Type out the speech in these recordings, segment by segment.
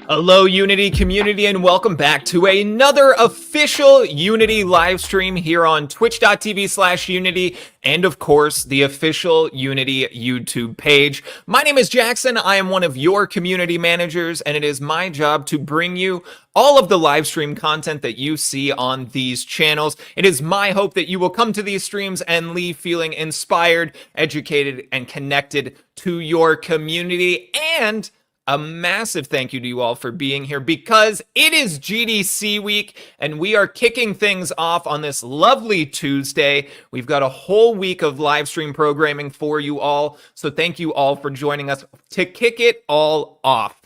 Hello, Unity community, and welcome back to another official Unity live stream here on twitch.tv/Unity, and of course, the official Unity YouTube page. My name is Jackson. I am one of your community managers, and it is my job to bring you all of the live stream content that you see on these channels. It is my hope that you will come to these streams and leave feeling inspired, educated, and connected to your community. And a massive thank you to you all for being here, because it is GDC week and we are kicking things off on this lovely Tuesday. We've got a whole week of live stream programming for you all. So thank you all for joining us to kick it all off.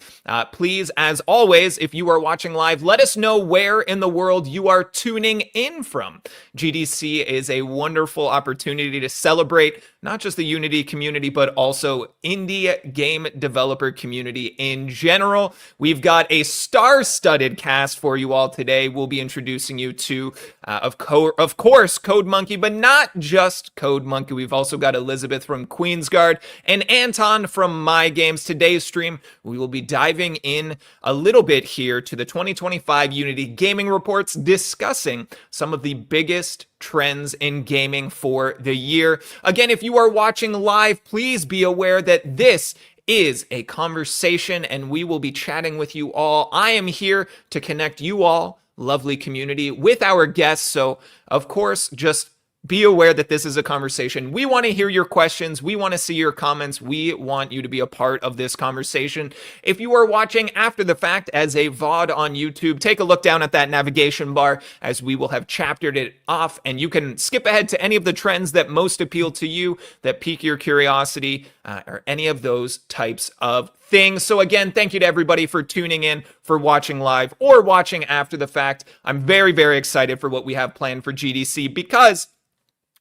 Please, as always, if you are watching live, let us know where in the world you are tuning in from. GDC is a wonderful opportunity to celebrate not just the Unity community, but also indie game developer community in general. We've got a star-studded cast for you all today. We'll be introducing you to, of course, Code Monkey, but not just Code Monkey. We've also got Elisabeth from Queensguard and Anton from MY.GAMES. Today's stream, we will be diving in a little bit here to the 2025 Unity Gaming Reports, discussing some of the biggest trends in gaming for the year. Again, if you are watching live, please be aware that this is a conversation and we will be chatting with you all. I am here to connect you all, lovely community, with our guests. So, of course, just be aware that this is a conversation. We want to hear your questions. We want to see your comments. We want you to be a part of this conversation. If you are watching after the fact as a VOD on YouTube, take a look down at that navigation bar, as we will have chaptered it off, and you can skip ahead to any of the trends that most appeal to you, that pique your curiosity, or any of those types of things. So again, thank you to everybody for tuning in, for watching live or watching after the fact. I'm very, very excited for what we have planned for GDC, because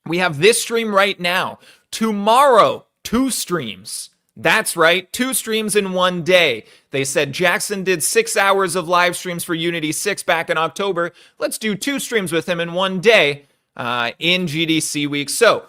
we have this stream right now. Tomorrow, 2 streams. That's right, 2 streams in one day. They said Jackson did 6 hours of live streams for Unity 6 back in October. Let's do 2 streams with him in one day in GDC week. So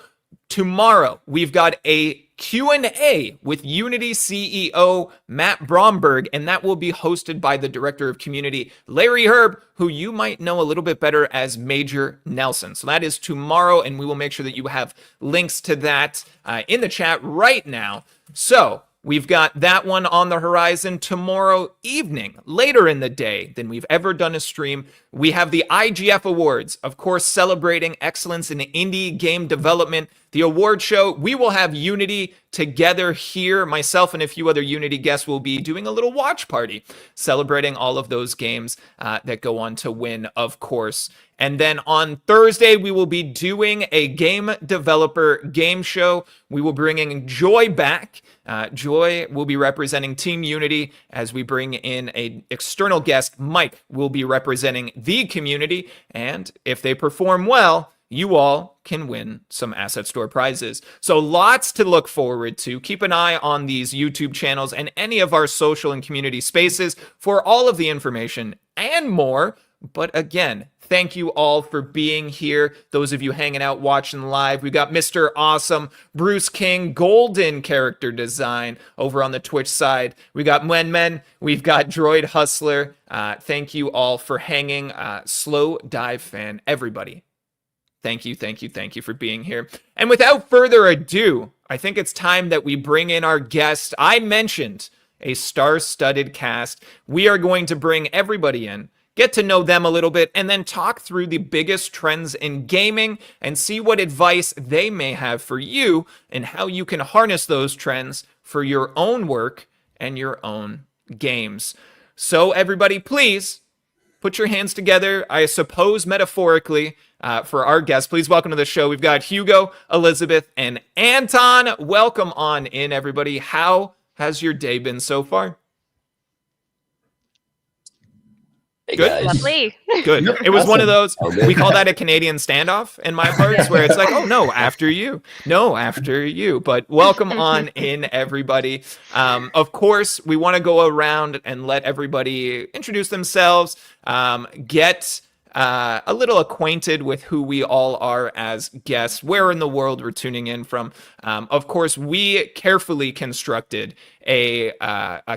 tomorrow, we've got a Q&A with Unity CEO Matt Bromberg, and that will be hosted by the Director of Community, Larry Herb, who you might know a little bit better as Major Nelson. So that is tomorrow, and we will make sure that you have links to that in the chat right now. So we've got that one on the horizon. Tomorrow evening, later in the day than we've ever done a stream, we have the IGF Awards, of course, celebrating excellence in indie game development. The award show, we will have Unity together here. Myself and a few other Unity guests will be doing a little watch party, celebrating all of those games that go on to win, of course. And then on Thursday, we will be doing a game developer game show. We will be bringing Joy back. Joy will be representing Team Unity, as we bring in an external guest. Mike will be representing the community. And if they perform well, you all can win some asset store prizes. So lots to look forward to. Keep an eye on these YouTube channels and any of our social and community spaces for all of the information and more. But again, thank you all for being here. Those of you hanging out, watching live. We got Mr. Awesome, Bruce King, Golden Character Design over on the Twitch side. We got Men. We've got Droid Hustler. Thank you all for hanging. Slow Dive Fan, everybody. Thank you for being here. And without further ado, I think it's time that we bring in our guest. I mentioned a star-studded cast. We are going to bring everybody in, get to know them a little bit, and then talk through the biggest trends in gaming and see what advice they may have for you and how you can harness those trends for your own work and your own games. So everybody, please put your hands together, I suppose metaphorically, for our guests. Please welcome to the show. We've got Hugo, Elisabeth, and Anton. Welcome on in, everybody. How has your day been so far? Hey Good. guys. Lovely. Good. It was one of those, we call that a Canadian standoff in my parts, where it's like, oh no, after you. No, after you. But welcome on in, everybody. Of course, we want to go around and let everybody introduce themselves, get a little acquainted with who we all are as guests, where in the world we're tuning in from. Of course, we carefully constructed a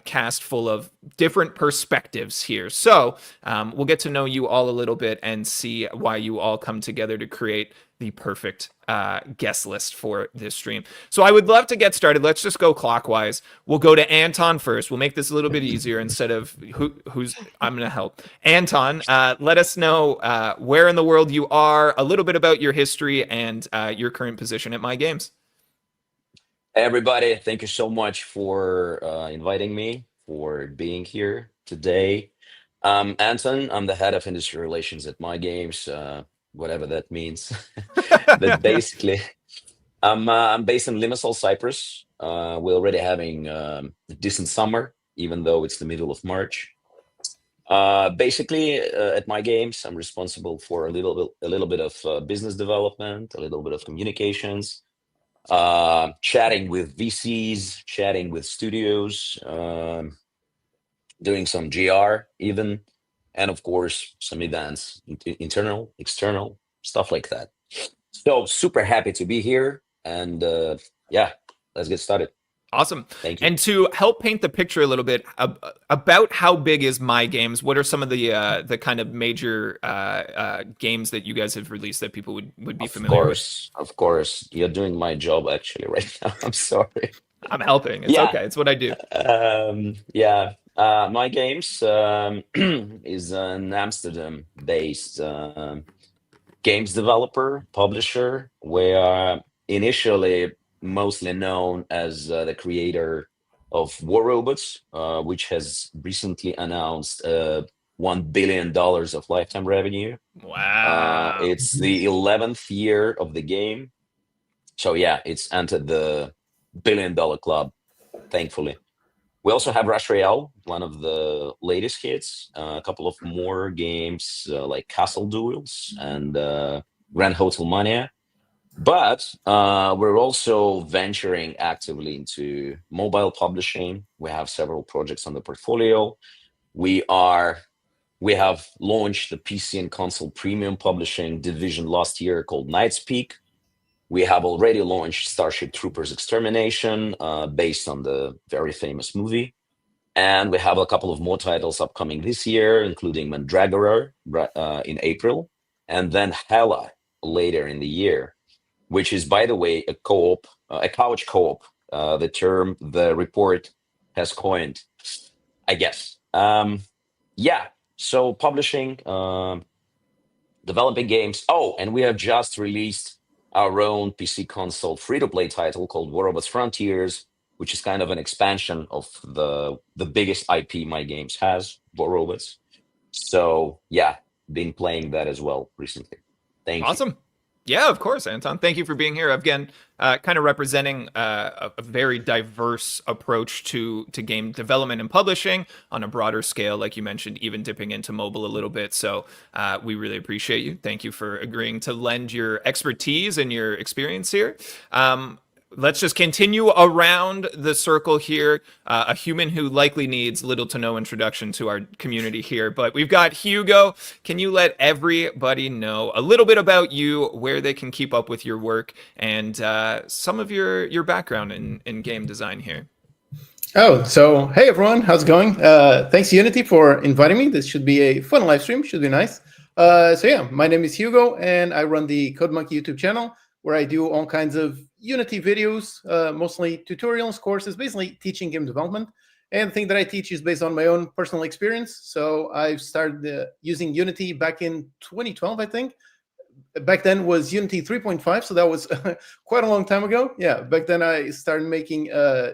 cast full of different perspectives here. So we'll get to know you all a little bit and see why you all come together to create the perfect guest list for this stream. So I would love to get started. Let's just go clockwise. We'll go to Anton first. We'll make this a little bit easier instead of who's I'm going to help. Anton, let us know where in the world you are, a little bit about your history and your current position at MY.GAMES. Hey everybody, thank you so much for inviting me, for being here today. Anton, I'm the head of industry relations at MY.GAMES, whatever that means. But basically, I'm based in Limassol, Cyprus. We're already having a decent summer, even though it's the middle of March. Basically, at MY.GAMES, I'm responsible for a little bit of business development, a little bit of communications, chatting with VCs, chatting with studios, doing some GR even, and of course some events, internal, external, stuff like that. So super happy to be here, and yeah, let's get started. Awesome. Thank you. And to help paint the picture a little bit about how big is MY.GAMES, what are some of the kind of major games that you guys have released that people would be familiar with? Of course, you're doing my job actually right now. I'm sorry. I'm helping. It's Yeah, okay. It's what I do. yeah. MY.GAMES is an Amsterdam-based games developer, publisher. We are initially mostly known as the creator of War Robots, which has recently announced $1 billion of lifetime revenue. Wow. It's the 11th year of the game. So yeah, it's entered the $1 billion club, thankfully. We also have Rush Royale, one of the latest hits, a couple of more games like Castle Duels and Grand Hotel Mania. But we're also venturing actively into mobile publishing. We have several projects on the portfolio. We have launched the PC and console premium publishing division last year called Knight's Peak. We have already launched Starship Troopers Extermination, based on the very famous movie. And we have a couple of more titles upcoming this year, including Mandragora in April, and then Hela later in the year, which is, by the way, a co-op, a couch co-op, the term the report has coined, I guess. Yeah, so publishing, developing games. Oh, and we have just released our own PC console free-to-play title called War Robots Frontiers, which is kind of an expansion of the biggest IP MY.GAMES has, War Robots. So yeah, been playing that as well recently. Thank you. Awesome. Yeah, of course, Anton. Thank you for being here. Again, kind of representing a very diverse approach to game development and publishing on a broader scale, like you mentioned, even dipping into mobile a little bit. So we really appreciate you. Thank you for agreeing to lend your expertise and your experience here. Let's just continue around the circle here. A human who likely needs little to no introduction to our community here. But we've got Hugo. Can you let everybody know a little bit about you, where they can keep up with your work, and some of your background in game design here? Oh, so hey everyone, how's it going? Thanks Unity for inviting me. This should be a fun live stream. Should be nice. So yeah, my name is Hugo, and I run the CodeMonkey YouTube channel, where I do all kinds of Unity videos, mostly tutorials, courses, basically teaching game development. And the thing that I teach is based on my own personal experience. So I've started using Unity back in 2012, I think. Back then was Unity 3.5, so that was quite a long time ago. Yeah, back then I started making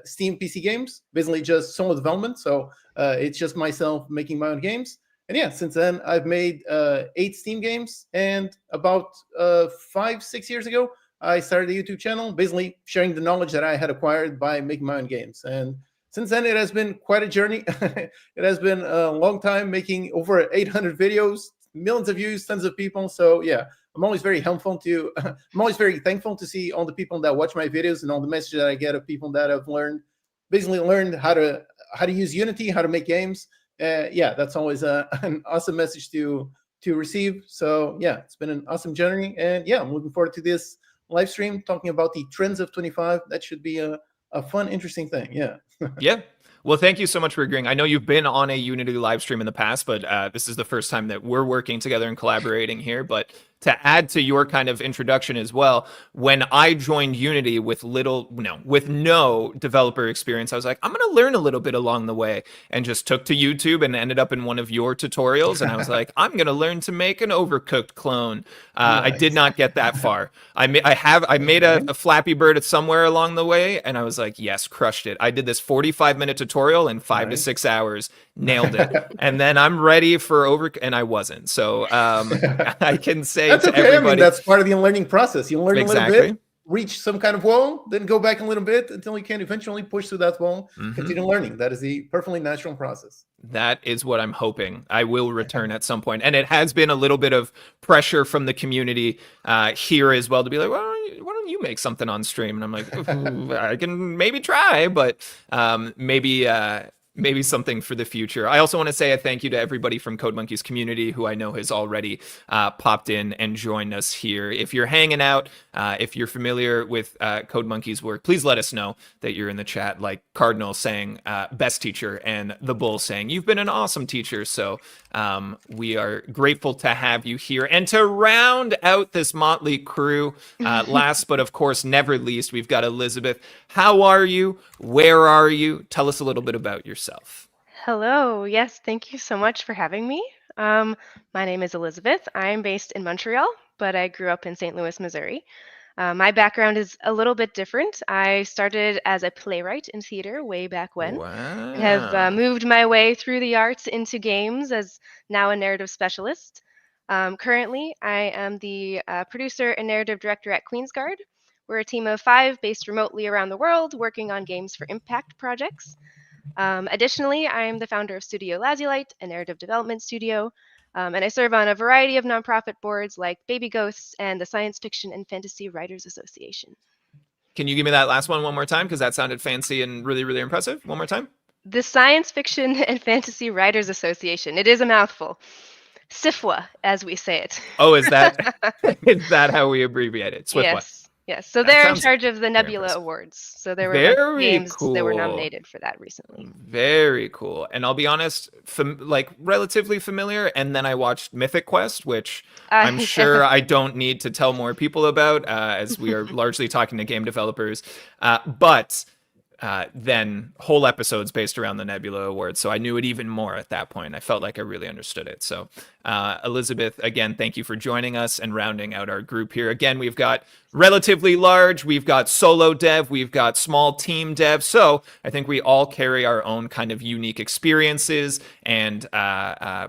Steam PC games, basically just solo development. So it's just myself making my own games. And yeah, since then I've made 8 Steam games, and about 5-6 years ago, I started a YouTube channel, basically sharing the knowledge that I had acquired by making my own games. And since then, it has been quite a journey. It has been a long time, making over 800 videos, millions of views, tons of people. So yeah, I'm always very helpful to. I'm always very thankful to see all the people that watch my videos and all the messages that I get of people that have basically learned how to use Unity, how to make games. Yeah, that's always an awesome message to to receive. So yeah, it's been an awesome journey, and yeah, I'm looking forward to this live stream talking about the trends of 25. That should be a fun, interesting thing. Yeah. Yeah. Well, thank you so much for agreeing. I know you've been on a Unity live stream in the past, but this is the first time that we're working together and collaborating here. But to add to your kind of introduction as well, when I joined Unity with no developer experience, I was like, I'm going to learn a little bit along the way, and just took to YouTube and ended up in one of your tutorials. And I was like, I'm going to learn to make an Overcooked clone. I did not get that far. I made a Flappy Bird somewhere along the way, and I was like, yes, crushed it. I did this 45-minute tutorial in 5 to 6 hours, nailed it. And then I'm ready for and I wasn't. So I can say that's to okay. everybody, I mean, that's part of the learning process. You learn Exactly. a little bit, reach some kind of wall, then go back a little bit until you can eventually push through that wall, continue learning. That is the perfectly natural process. That is what I'm hoping. I will return at some point. And it has been a little bit of pressure from the community here as well to be like, well, why don't you make something on stream? And I'm like, I can maybe try, but maybe something for the future. I also want to say a thank you to everybody from Code Monkeys community who I know has already popped in and joined us here. If you're hanging out, if you're familiar with Code Monkeys work, please let us know that you're in the chat, like Cardinal saying best teacher, and the Bull saying you've been an awesome teacher. So we are grateful to have you here. And to round out this motley crew, last but of course never least, we've got Elisabeth. How are you? Where are you? Tell us a little bit about yourself. Hello. Yes, thank you so much for having me. My name is Elisabeth. I'm based in Montreal, but I grew up in St. Louis, Missouri. My background is a little bit different. I started as a playwright in theater way back when. Wow. And have moved my way through the arts into games as now a narrative specialist. Currently, I am the producer and narrative director at Queensguard. We're a team of 5 based remotely around the world working on games for impact projects. Additionally, I am the founder of Studio Lazulite, a narrative development studio, and I serve on a variety of nonprofit boards like Baby Ghosts and the Science Fiction and Fantasy Writers Association. Can you give me that last one more time? Because that sounded fancy and really, really impressive. One more time. The Science Fiction and Fantasy Writers Association. It is a mouthful. SIFWA, as we say it. Oh, is that how we abbreviate it? SWIFWA. Yes. Yes, so they're in charge of the Nebula Awards. So there were games that were nominated for that recently. Very cool. And I'll be honest, relatively familiar. And then I watched Mythic Quest, which I'm sure I don't need to tell more people about, as we are largely talking to game developers. But then whole episodes based around the Nebula Awards. So I knew it even more at that point. I felt like I really understood it. So Elisabeth, again, thank you for joining us and rounding out our group here. Again, we've got relatively large, we've got solo dev, we've got small team dev. So I think we all carry our own kind of unique experiences and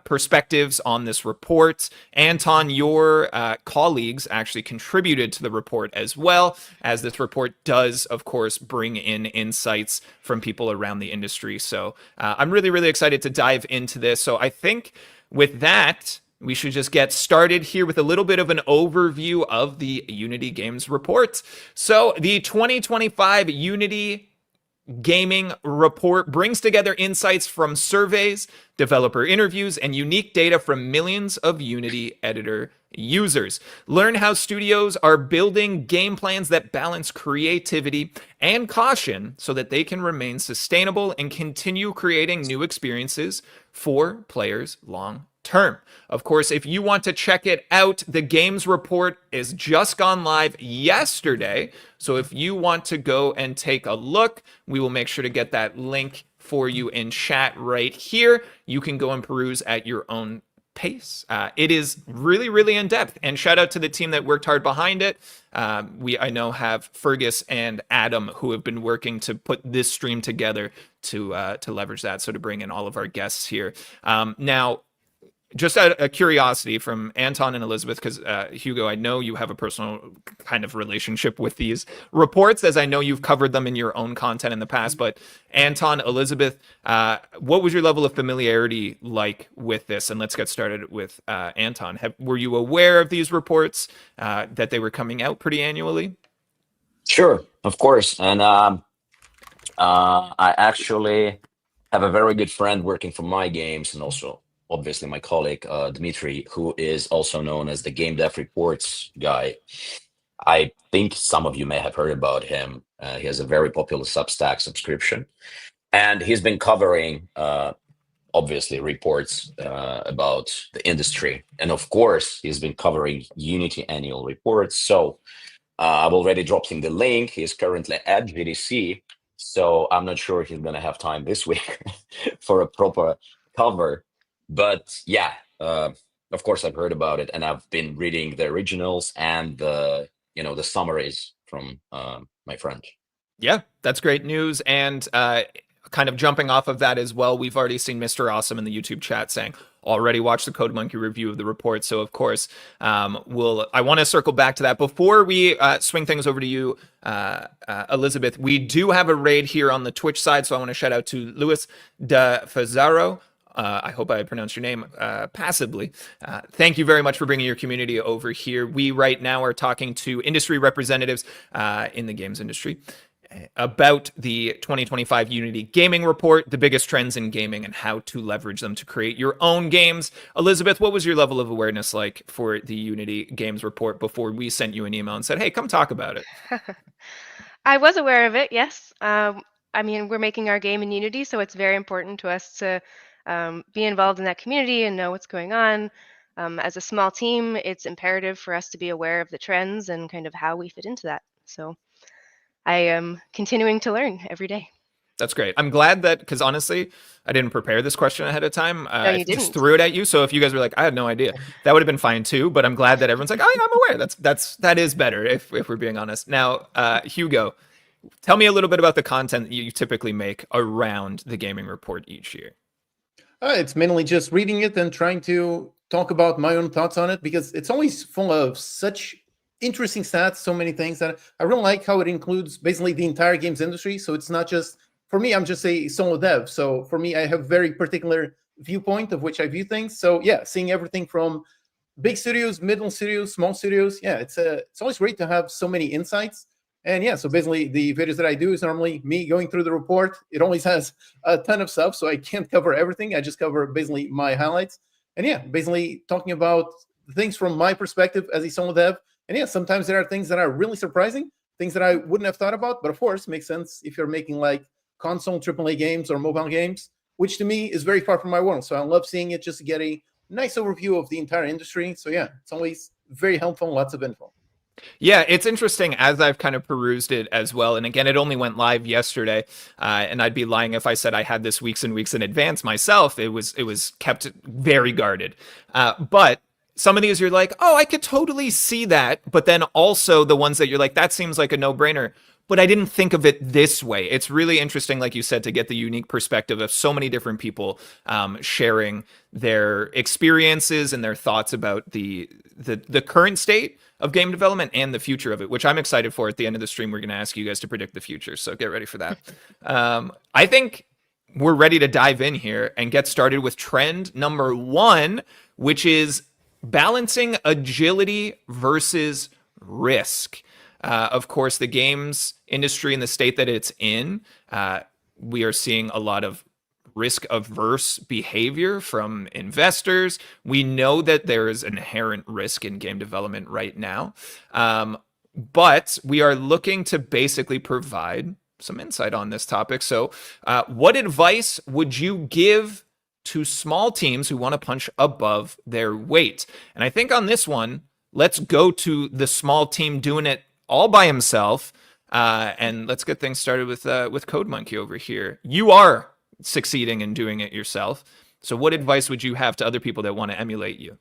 perspectives on this report. Anton, your colleagues actually contributed to the report as well, as this report does, of course, bring in insights from people around the industry. So I'm really, really excited to dive into this. So I think with that, we should just get started here with a little bit of an overview of the Unity Games report. So the 2025 Unity Gaming report brings together insights from surveys, developer interviews, and unique data from millions of Unity editor users. Learn how studios are building game plans that balance creativity and caution so that they can remain sustainable and continue creating new experiences for players long term. Of course, if you want to check it out, the games report is just gone live yesterday. So if you want to go and take a look, we will make sure to get that link for you in chat right here. You can go and peruse at your own pace. It is really, really in depth, and shout out to the team that worked hard behind it. I know have Fergus and Adam who have been working to put this stream together to leverage that. So to bring in all of our guests here. Now, just a curiosity from Anton and Elisabeth, because Hugo, I know you have a personal kind of relationship with these reports, as I know you've covered them in your own content in the past. But Anton, Elisabeth, what was your level of familiarity like with this? And let's get started with Anton. Were you aware of these reports, that they were coming out pretty annually? Sure, of course. And I actually have a very good friend working for My.GAMES and also obviously my colleague Dmitry, who is also known as the Game Dev Reports guy. I think some of you may have heard about him. He has a very popular Substack subscription, and he's been covering obviously reports about the industry, and of course he's been covering Unity annual reports. So I've already dropped him the link. He's currently at GDC, so I'm not sure if he's gonna have time this week for a proper cover. But yeah, of course I've heard about it, and I've been reading the originals and the the summaries from my friend. Yeah, that's great news. And kind of jumping off of that as well, we've already seen Mr. Awesome in the YouTube chat saying, already watched the Code Monkey review of the report. So of course, I want to circle back to that. Before we swing things over to you, Elisabeth, we do have a raid here on the Twitch side. So I want to shout out to Luis de Fazaro. I hope I pronounced your name passably. Thank you very much for bringing your community over here. We right now are talking to industry representatives in the games industry about the 2025 Unity Gaming Report, the biggest trends in gaming and how to leverage them to create your own games. Elisabeth, what was your level of awareness like for the Unity Games Report before we sent you an email and said, hey, come talk about it? I was aware of it, yes. I mean, we're making our game in Unity, so it's very important to us to be involved in that community and know what's going on. As a small team, it's imperative for us to be aware of the trends and kind of how we fit into that. So I am continuing to learn every day. That's great. I'm glad that, because honestly, I didn't prepare this question ahead of time. No, you I just didn't. threw it at you. So if you guys were like, I had no idea, that would have been fine too. But I'm glad that everyone's like, oh, yeah, I'm aware. That is better if we're being honest. Now, Hugo, tell me a little bit about the content that you typically make around the gaming report each year. It's mainly just reading it and trying to talk about my own thoughts on it, because it's always full of such interesting stats, so many things that I really like how it includes basically the entire games industry. So it's not just, for me, I'm just a solo dev. So for me, I have very particular viewpoint of which I view things. So yeah, seeing everything from big studios, middle studios, small studios. Yeah, it's always great to have so many insights. And yeah, so basically the videos that I do is normally me going through the report. It always has a ton of stuff, so I can't cover everything. I just cover basically my highlights. And yeah, basically talking about things from my perspective as a solo dev. And yeah, sometimes there are things that are really surprising, things that I wouldn't have thought about. But of course, makes sense if you're making like console AAA games or mobile games, which to me is very far from my world. So I love seeing it just to get a nice overview of the entire industry. So yeah, it's always very helpful, lots of info. Yeah, it's interesting as I've kind of perused it as well. And again, it only went live yesterday, and I'd be lying if I said I had this weeks and weeks in advance myself. It was kept very guarded. But some of these you're like, oh, I could totally see that. But then also the ones that you're like, that seems like a no-brainer. But I didn't think of it this way. It's really interesting, like you said, to get the unique perspective of so many different people sharing their experiences and their thoughts about the current state of game development and the future of it, which I'm excited for. At the end of the stream, we're going to ask you guys to predict the future. So get ready for that. I think we're ready to dive in here and get started with trend number 1, which is balancing agility versus risk. Of course, the games industry and the state that it's in, we are seeing a lot of risk-averse behavior from investors. We know that there is inherent risk in game development right now, but we are looking to basically provide some insight on this topic. So what advice would you give to small teams who want to punch above their weight? And I think on this one, let's go to the small team doing it all by himself, and let's get things started with Code Monkey over here. You are succeeding in doing it yourself. So what advice would you have to other people that want to emulate you?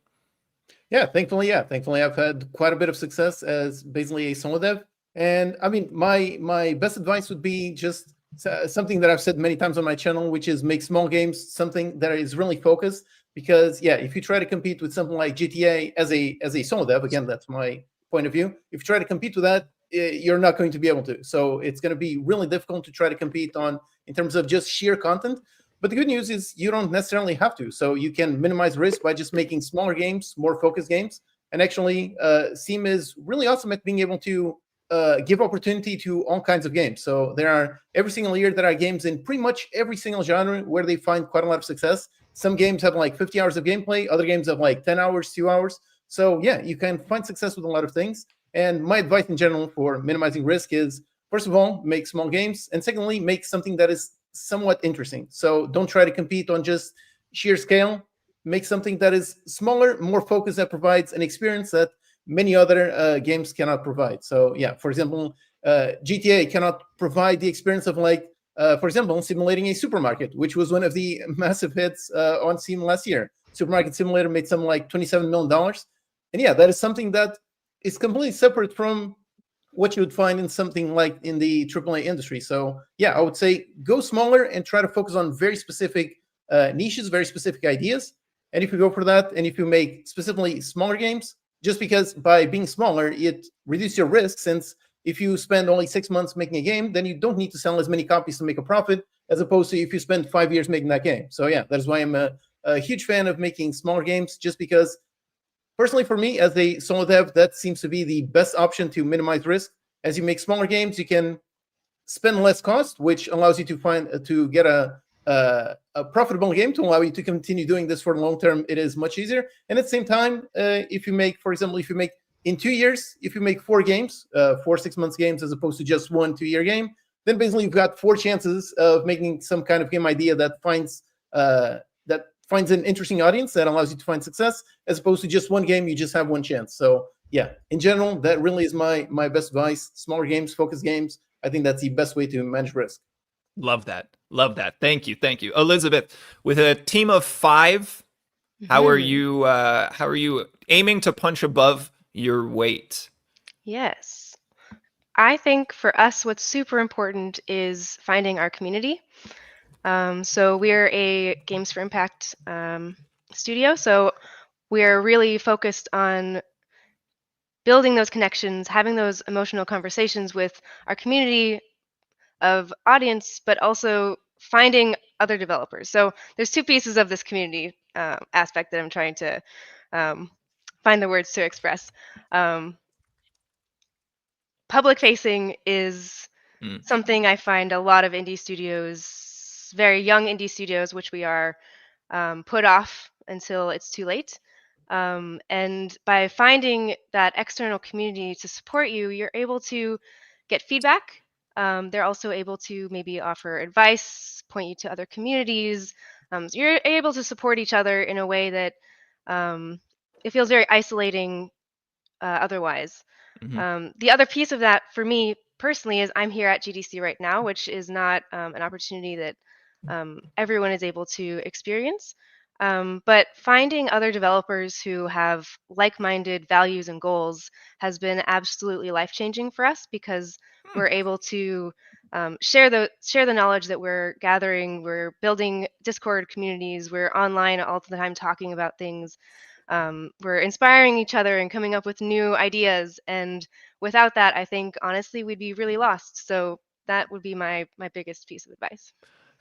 Yeah, thankfully I've had quite a bit of success as basically a solo dev. And I mean, my best advice would be just something that I've said many times on my channel, which is make small games something that is really focused. Because yeah, if you try to compete with something like GTA as a solo dev, again, that's my point of view. If you try to compete with that, you're not going to be able to. So it's going to be really difficult to try to compete in terms of just sheer content. But the good news is you don't necessarily have to. So you can minimize risk by just making smaller games, more focused games. And actually, Steam is really awesome at being able to give opportunity to all kinds of games. So there are every single year there are games in pretty much every single genre where they find quite a lot of success. Some games have like 50 hours of gameplay, other games have like 10 hours, 2 hours. So yeah, you can find success with a lot of things. And my advice in general for minimizing risk is, first of all, make small games, and secondly, make something that is somewhat interesting. So don't try to compete on just sheer scale. Make something that is smaller, more focused, that provides an experience that many other games cannot provide. So yeah, for example, GTA cannot provide the experience of like, for example, simulating a supermarket, which was one of the massive hits on Steam last year. Supermarket Simulator made something like $27 million. And yeah, that is something that is completely separate from what you would find in something like in the AAA industry. So yeah, I would say go smaller and try to focus on very specific niches, very specific ideas. And if you go for that, and if you make specifically smaller games, just because by being smaller, it reduces your risk, since if you spend only 6 months making a game, then you don't need to sell as many copies to make a profit, as opposed to if you spend 5 years making that game. So yeah, that is why I'm a huge fan of making smaller games, just because personally for me, as a solo dev, that seems to be the best option to minimize risk. As you make smaller games, you can spend less cost, which allows you to get a profitable game to allow you to continue doing this for the long term. It is much easier. And at the same time, if you make, for example, in 2 years, if you make 4 games, 4 6-month games, as opposed to just 1 2-year game, then basically you've got 4 chances of making some kind of game idea that finds an interesting audience that allows you to find success, as opposed to just 1 game, you just have 1 chance. So yeah, in general, that really is my best advice. Smaller games, focused games. I think that's the best way to manage risk. Love that. Love that. Thank you. Thank you. Elisabeth, with a team of 5, how are you aiming to punch above your weight? Yes. I think for us, what's super important is finding our community. So we're a Games for Impact studio. So we're really focused on building those connections, having those emotional conversations with our community of audience, but also finding other developers. So there's 2 pieces of this community aspect that I'm trying to find the words to express. Public facing is something I find a lot of indie studios, very young indie studios, which we are, put off until it's too late. And by finding that external community to support you, you're able to get feedback. They're also able to maybe offer advice, point you to other communities. So you're able to support each other in a way that it feels very isolating otherwise. The other piece of that for me personally is I'm here at GDC right now, which is not an opportunity that everyone is able to experience. But finding other developers who have like-minded values and goals has been absolutely life-changing for us, because we're able to share the knowledge that we're gathering. We're building Discord communities. We're online all the time talking about things. We're inspiring each other and coming up with new ideas. And without that, I think honestly we'd be really lost. So that would be my biggest piece of advice.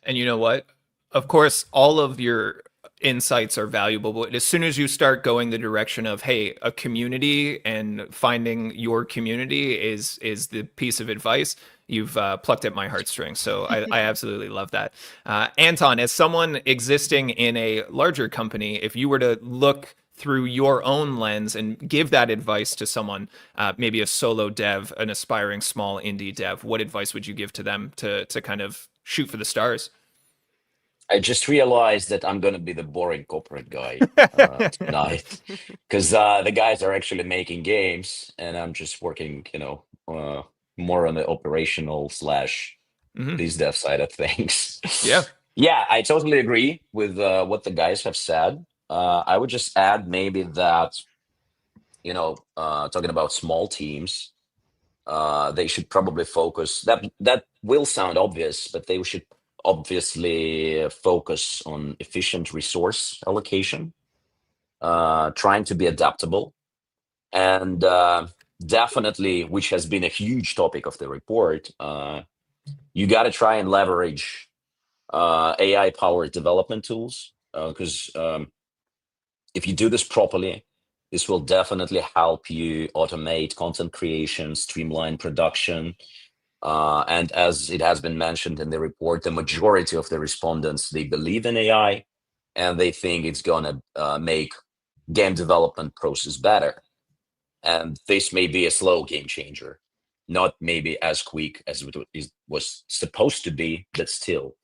And you know what? Of course, all of your insights are valuable, but as soon as you start going the direction of, hey, a community and finding your community is the piece of advice, you've plucked at my heartstrings. So I absolutely love that. Anton, as someone existing in a larger company, if you were to look through your own lens and give that advice to someone, maybe a solo dev, an aspiring small indie dev, what advice would you give to them to kind of shoot for the stars? I just realized that I'm going to be the boring corporate guy tonight, because the guys are actually making games and I'm just working, more on the operational / biz dev side of things. Yeah. Yeah, I totally agree with what the guys have said. I would just add maybe that, talking about small teams, they should probably focus. That will sound obvious, but they should obviously focus on efficient resource allocation, trying to be adaptable, and definitely, which has been a huge topic of the report, you got to try and leverage AI-powered development tools, because if you do this properly, this will definitely help you automate content creation, streamline production. And as it has been mentioned in the report, the majority of the respondents, they believe in AI and they think it's gonna make game development process better. And this may be a slow game changer, not maybe as quick as it was supposed to be, but still.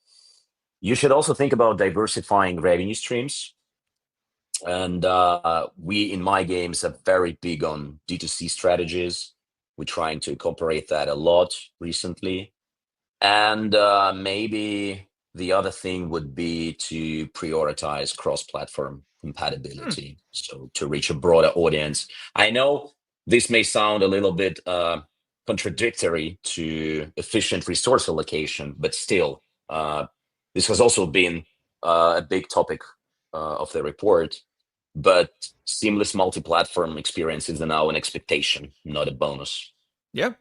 You should also think about diversifying revenue streams. And we in MY.GAMES are very big on D2C strategies. We're trying to incorporate that a lot recently. And maybe the other thing would be to prioritize cross-platform compatibility, so to reach a broader audience. I know this may sound a little bit contradictory to efficient resource allocation, but still, this has also been a big topic of the report. But seamless multi-platform experiences are now an expectation, not a bonus. Yeah.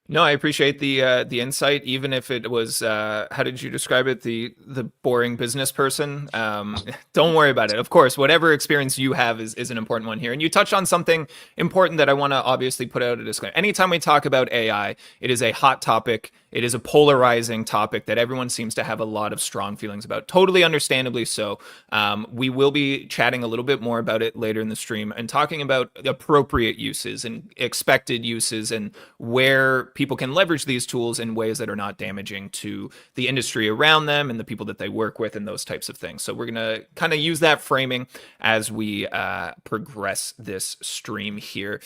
No, I appreciate the insight, even if it was how did you describe it? The boring business person. Don't worry about it. Of course, whatever experience you have is an important one here. And you touched on something important that I want to obviously put out a disclaimer. Anytime we talk about AI, it is a hot topic. It is a polarizing topic that everyone seems to have a lot of strong feelings about. Totally understandably so. We will be chatting a little bit more about it later in the stream and talking about appropriate uses and expected uses and where people can leverage these tools in ways that are not damaging to the industry around them and the people that they work with and those types of things. So we're going to kind of use that framing as we progress this stream here.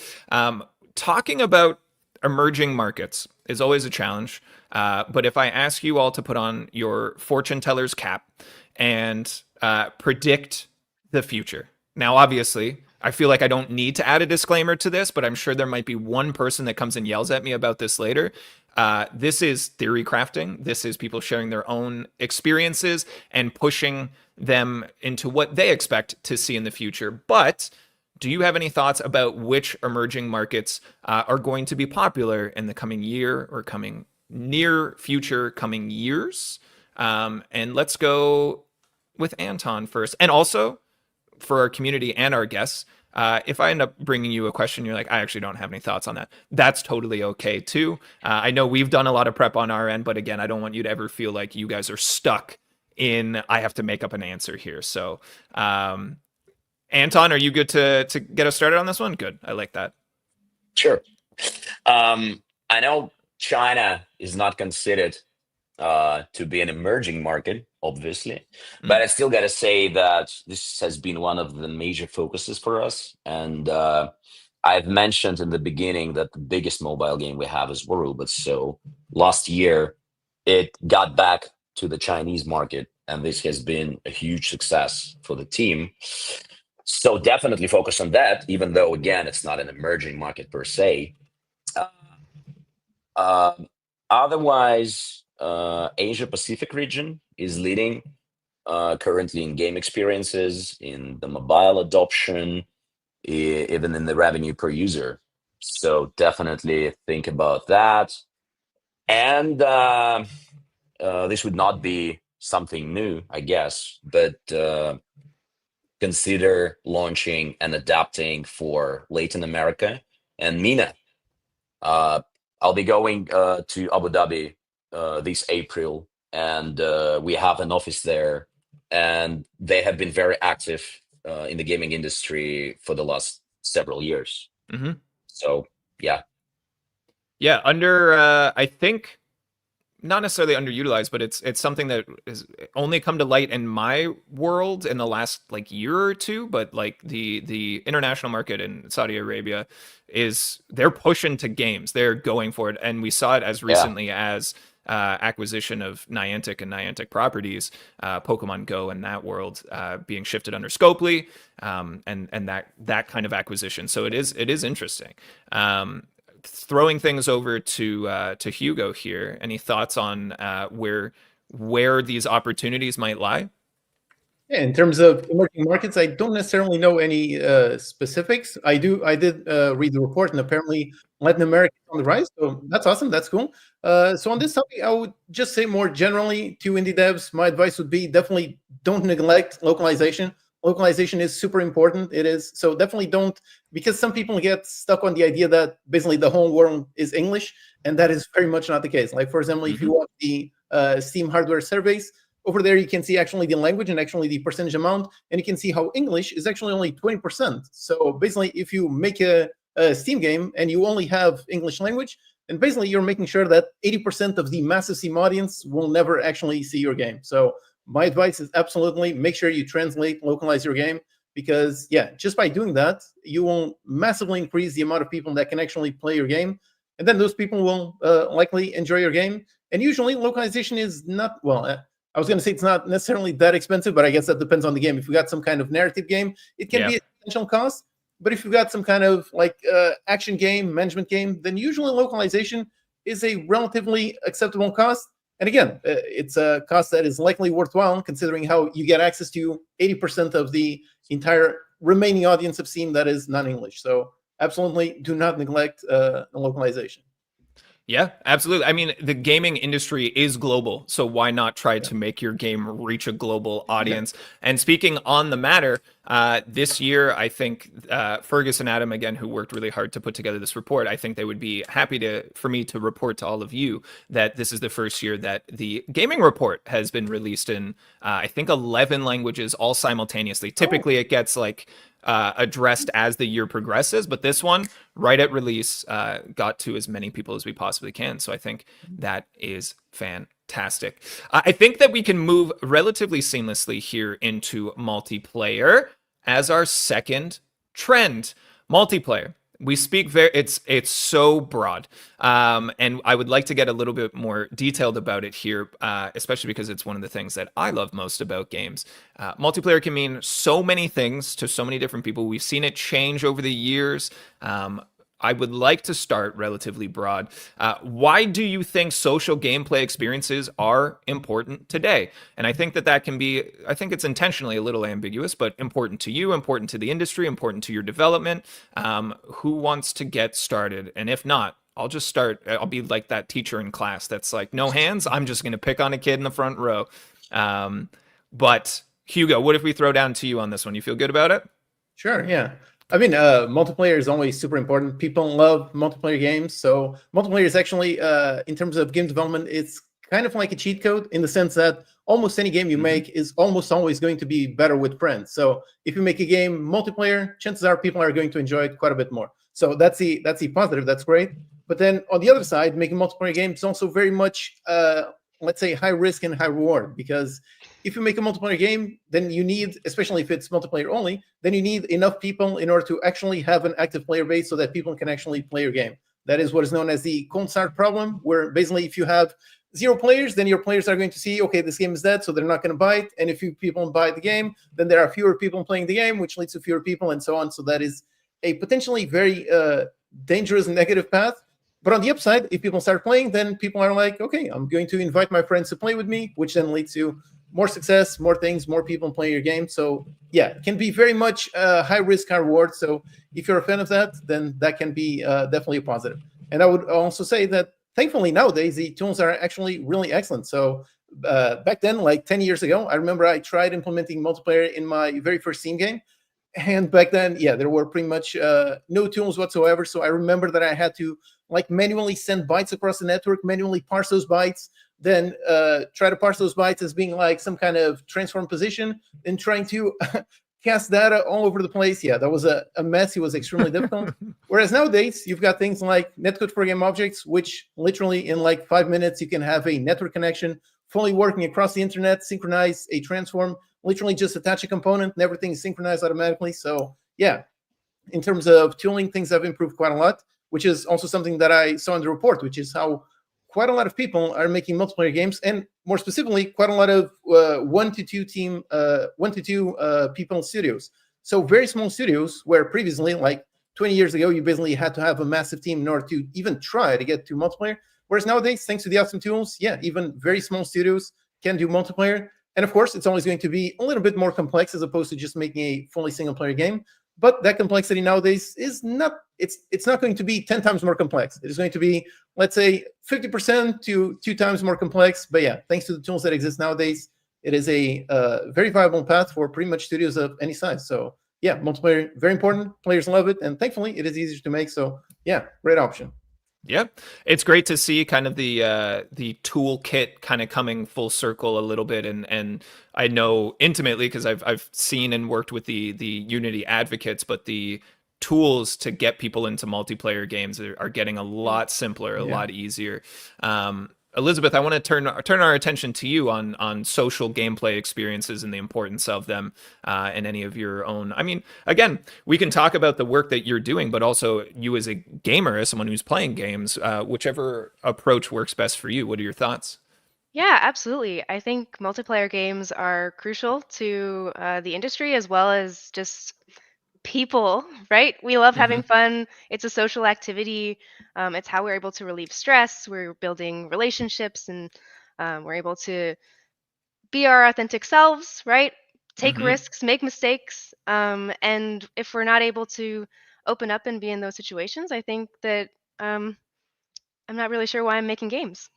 Talking about emerging markets is always a challenge. But if I ask you all to put on your fortune teller's cap and predict the future. Now, obviously, I feel like I don't need to add a disclaimer to this, but I'm sure there might be one person that comes and yells at me about this later. This is theory crafting. This is people sharing their own experiences and pushing them into what they expect to see in the future. But do you have any thoughts about which emerging markets are going to be popular in the coming year or coming near future, coming years? And let's go with Anton first. And also, for our community and our guests, if I end up bringing you a question, you're like, I actually don't have any thoughts on that. That's totally okay too. I know we've done a lot of prep on our end, but again, I don't want you to ever feel like you guys are stuck in, I have to make up an answer here. So, Anton, are you good to get us started on this one? Good. I like that. Sure. I know China is not considered to be an emerging market, obviously, but I still got to say that this has been one of the major focuses for us. And I've mentioned in the beginning that the biggest mobile game we have is Waru, but so last year it got back to the Chinese market, and this has been a huge success for the team. So definitely focus on that, even though, again, it's not an emerging market per se. Otherwise, Asia Pacific region is leading currently in game experiences, in the mobile adoption, even in the revenue per user. So definitely think about that. And this would not be something new, I guess, but consider launching and adapting for Latin America and MENA. I'll be going to Abu Dhabi this April, and we have an office there, and they have been very active in the gaming industry for the last several years. Mm-hmm. So, yeah. Yeah, I think, not necessarily underutilized, but it's something that has only come to light in my world in the last year or two. But the international market in Saudi Arabia they're pushing to games. They're going for it, and we saw it as recently as acquisition of Niantic and Niantic properties, Pokemon Go and that world being shifted under Scopely, and that kind of acquisition. So it is interesting. Throwing things over to Hugo here. Any thoughts on where these opportunities might lie? Yeah, in terms of emerging markets, I don't necessarily know any specifics. I did read the report, and apparently Latin America is on the rise. So that's awesome. That's cool. So on this topic, I would just say more generally to indie devs, my advice would be definitely don't neglect localization. Localization is super important. It is. So definitely don't, because some people get stuck on the idea that basically the whole world is English, and that is very much not the case. Like, for example, if you watch the Steam hardware surveys, over there you can see actually the language and actually the percentage amount, and you can see how English is actually only 20%. So basically, if you make a Steam game and you only have English language, then basically you're making sure that 80% of the massive Steam audience will never actually see your game. So my advice is absolutely make sure you translate, localize your game, because yeah, just by doing that, you will massively increase the amount of people that can actually play your game. And then those people will likely enjoy your game. And usually localization is not, well, I was going to say it's not necessarily that expensive, but I guess that depends on the game. If you got some kind of narrative game, it can be a potential cost. But if you've got some kind of like action game, management game, then usually localization is a relatively acceptable cost. And again, it's a cost that is likely worthwhile considering how you get access to 80% of the entire remaining audience of Steam that is non-English. So absolutely do not neglect the localization. Yeah, absolutely. I mean, the gaming industry is global, so why not try to make your game reach a global audience? And speaking on the matter, this year, I think Fergus and Adam, again, who worked really hard to put together this report, I think they would be happy for me to report to all of you that this is the first year that the gaming report has been released in, I think, 11 languages all simultaneously. Typically, it gets like addressed as the year progresses, but this one right at release got to as many people as we possibly can. So I think that is fantastic. I think that we can move relatively seamlessly here into multiplayer as our second trend. Multiplayer. We speak it's so broad, and I would like to get a little bit more detailed about it here, especially because it's one of the things that I love most about games. Multiplayer can mean so many things to so many different people. We've seen it change over the years. I would like to start relatively broad. Why do you think social gameplay experiences are important today? And I think that can be, I think it's intentionally a little ambiguous, but important to you, important to the industry, important to your development. Who wants to get started? And if not, I'll just start. I'll be like that teacher in class that's like, no hands. I'm just going to pick on a kid in the front row. But Hugo, what if we throw down to you on this one? You feel good about it? Sure, yeah. I mean, multiplayer is always super important. People love multiplayer games. So multiplayer is actually, in terms of game development, it's kind of like a cheat code in the sense that almost any game you make is almost always going to be better with friends. So if you make a game multiplayer, chances are people are going to enjoy it quite a bit more. So that's the positive. That's great. But then on the other side, making multiplayer games is also very much, let's say, high risk and high reward, because if you make a multiplayer game, then you need, especially if it's multiplayer only, then you need enough people in order to actually have an active player base so that people can actually play your game. That is what is known as the cold start problem, where basically if you have 0 players, then your players are going to see, okay, this game is dead, so they're not going to buy it. And if people buy the game, then there are fewer people playing the game, which leads to fewer people and so on. So that is a potentially very dangerous negative path. But on the upside, if people start playing, then people are like, okay, I'm going to invite my friends to play with me, which then leads to more success, more things, more people playing your game. So yeah, it can be very much high risk, high reward. So if you're a fan of that, then that can be definitely a positive. And I would also say that thankfully nowadays the tools are actually really excellent. So back then, like 10 years ago, I remember I tried implementing multiplayer in my very first Steam game. And back then, yeah, there were pretty much no tools whatsoever. So I remember that I had to like manually send bytes across the network, manually parse those bytes, then try to parse those bytes as being like some kind of transform position, and trying to cast data all over the place. Yeah, that was a mess. It was extremely difficult. Whereas nowadays, you've got things like netcode for game objects, which literally in like 5 minutes, you can have a network connection fully working across the internet, synchronize a transform, literally just attach a component and everything is synchronized automatically. So yeah, in terms of tooling, things have improved quite a lot, which is also something that I saw in the report, which is how quite a lot of people are making multiplayer games, and more specifically, quite a lot of 1 to 2 people studios. So very small studios where previously, like 20 years ago, you basically had to have a massive team in order to even try to get to multiplayer. Whereas nowadays, thanks to the awesome tools, yeah, even very small studios can do multiplayer. And of course, it's always going to be a little bit more complex as opposed to just making a fully single player game. But that complexity nowadays is not, it's not going to be 10 times more complex. It is going to be, let's say, 50% to 2 times more complex. But yeah, thanks to the tools that exist nowadays, it is a very viable path for pretty much studios of any size. So yeah, multiplayer, very important. Players love it. And thankfully, it is easier to make. So yeah, great option. Yep, it's great to see kind of the toolkit kind of coming full circle a little bit, and I know intimately because I've seen and worked with the Unity advocates, but the tools to get people into multiplayer games are getting a lot simpler, a Yeah. lot easier. Elisabeth, I want to turn our attention to you on social gameplay experiences and the importance of them, and any of your own. I mean, again, we can talk about the work that you're doing, but also you as a gamer, as someone who's playing games, whichever approach works best for you. What are your thoughts? Yeah, absolutely. I think multiplayer games are crucial to the industry as well as just people, right? We love Hmm. having fun. It's a social activity. It's how we're able to relieve stress. We're building relationships, and we're able to be our authentic selves, right? Take Hmm. risks, make mistakes. And if we're not able to open up and be in those situations, I think that I'm not really sure why I'm making games.